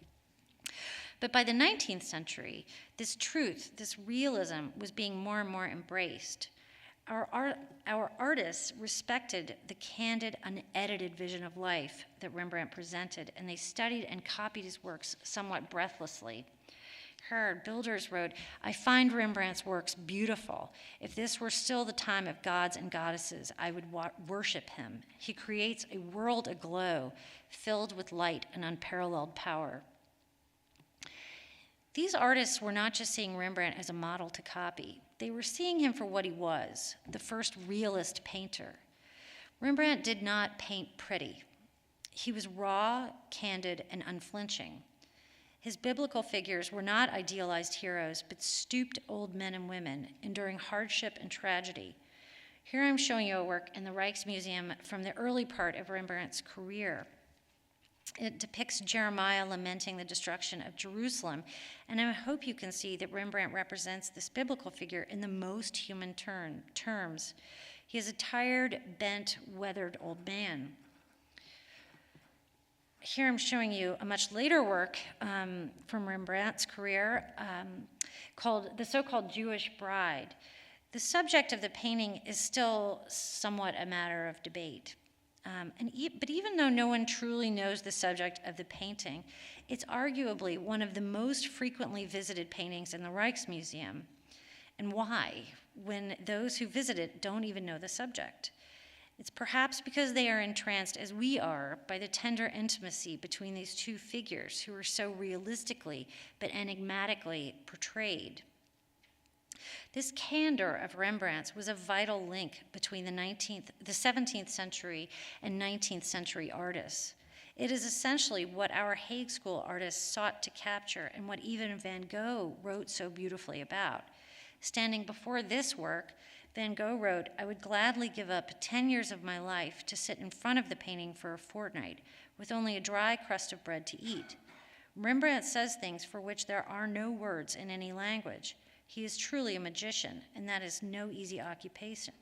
B: But by the 19th century, this truth, this realism was being more and more embraced. Our artists respected the candid, unedited vision of life that Rembrandt presented, and they studied and copied his works somewhat breathlessly. Gerard Bilders wrote, I find Rembrandt's works beautiful. If this were still the time of gods and goddesses, I would worship him. He creates a world aglow, filled with light and unparalleled power. These artists were not just seeing Rembrandt as a model to copy. They were seeing him for what he was, the first realist painter. Rembrandt did not paint pretty. He was raw, candid, and unflinching. His biblical figures were not idealized heroes, but stooped old men and women, enduring hardship and tragedy. Here I'm showing you a work in the Rijksmuseum from the early part of Rembrandt's career. It depicts Jeremiah lamenting the destruction of Jerusalem, and I hope you can see that Rembrandt represents this biblical figure in the most human terms. He is a tired, bent, weathered old man. Here I'm showing you a much later work from Rembrandt's career called The So-Called Jewish Bride. The subject of the painting is still somewhat a matter of debate. But even though no one truly knows the subject of the painting, it's arguably one of the most frequently visited paintings in the Rijksmuseum. And why, when those who visit it don't even know the subject? It's perhaps because they are entranced, as we are, by the tender intimacy between these two figures who are so realistically but enigmatically portrayed. This candor of Rembrandt's was a vital link between the 17th century and 19th century artists. It is essentially what our Hague School artists sought to capture and what even Van Gogh wrote so beautifully about. Standing before this work, Van Gogh wrote, "I would gladly give up 10 years of my life to sit in front of the painting for a fortnight with only a dry crust of bread to eat." Rembrandt says things for which there are no words in any language. He is truly a magician, and that is no easy occupation.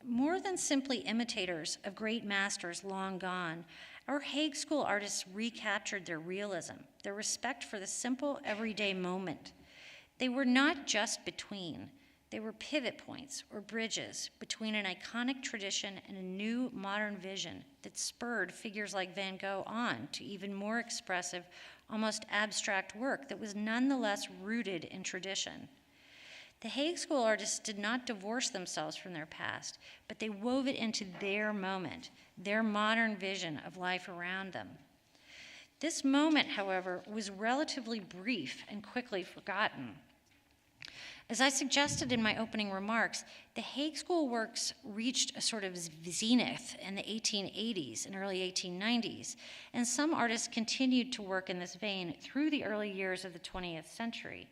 B: More than simply imitators of great masters long gone, our Hague School artists recaptured their realism, their respect for the simple, everyday moment. They were not just between. They were pivot points or bridges between an iconic tradition and a new modern vision that spurred figures like Van Gogh on to even more expressive, almost abstract work that was nonetheless rooted in tradition. The Hague School artists did not divorce themselves from their past, but they wove it into their moment, their modern vision of life around them. This moment, however, was relatively brief and quickly forgotten. As I suggested in my opening remarks, the Hague School works reached a sort of zenith in the 1880s and early 1890s, and some artists continued to work in this vein through the early years of the 20th century.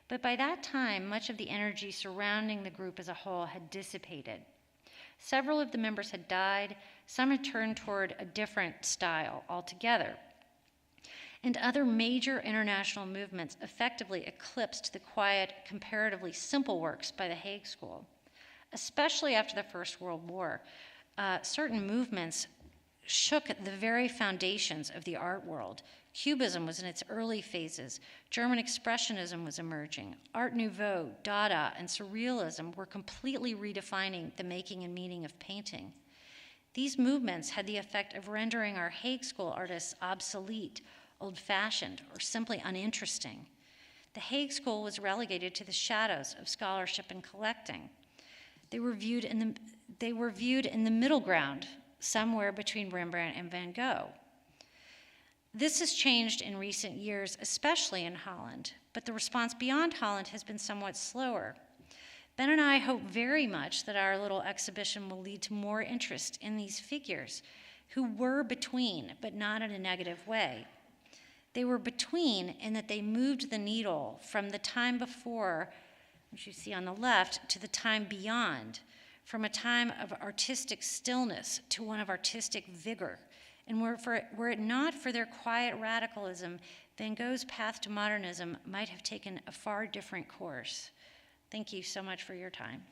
B: But by that time, much of the energy surrounding the group as a whole had dissipated. Several of the members had died, some had turned toward a different style altogether. And other major international movements effectively eclipsed the quiet, comparatively simple works by the Hague School. Especially after the First World War, certain movements shook the very foundations of the art world. Cubism was in its early phases. German Expressionism was emerging. Art Nouveau, Dada, and Surrealism were completely redefining the making and meaning of painting. These movements had the effect of rendering our Hague School artists obsolete, old-fashioned, or simply uninteresting. The Hague School was relegated to the shadows of scholarship and collecting. They were viewed in the middle ground, somewhere between Rembrandt and Van Gogh. This has changed in recent years, especially in Holland, but the response beyond Holland has been somewhat slower. Ben and I hope very much that our little exhibition will lead to more interest in these figures who were between, but not in a negative way. They were between in that they moved the needle from the time before, which you see on the left, to the time beyond, from a time of artistic stillness to one of artistic vigor. And were it not for their quiet radicalism, Van Gogh's path to modernism might have taken a far different course. Thank you so much for your time.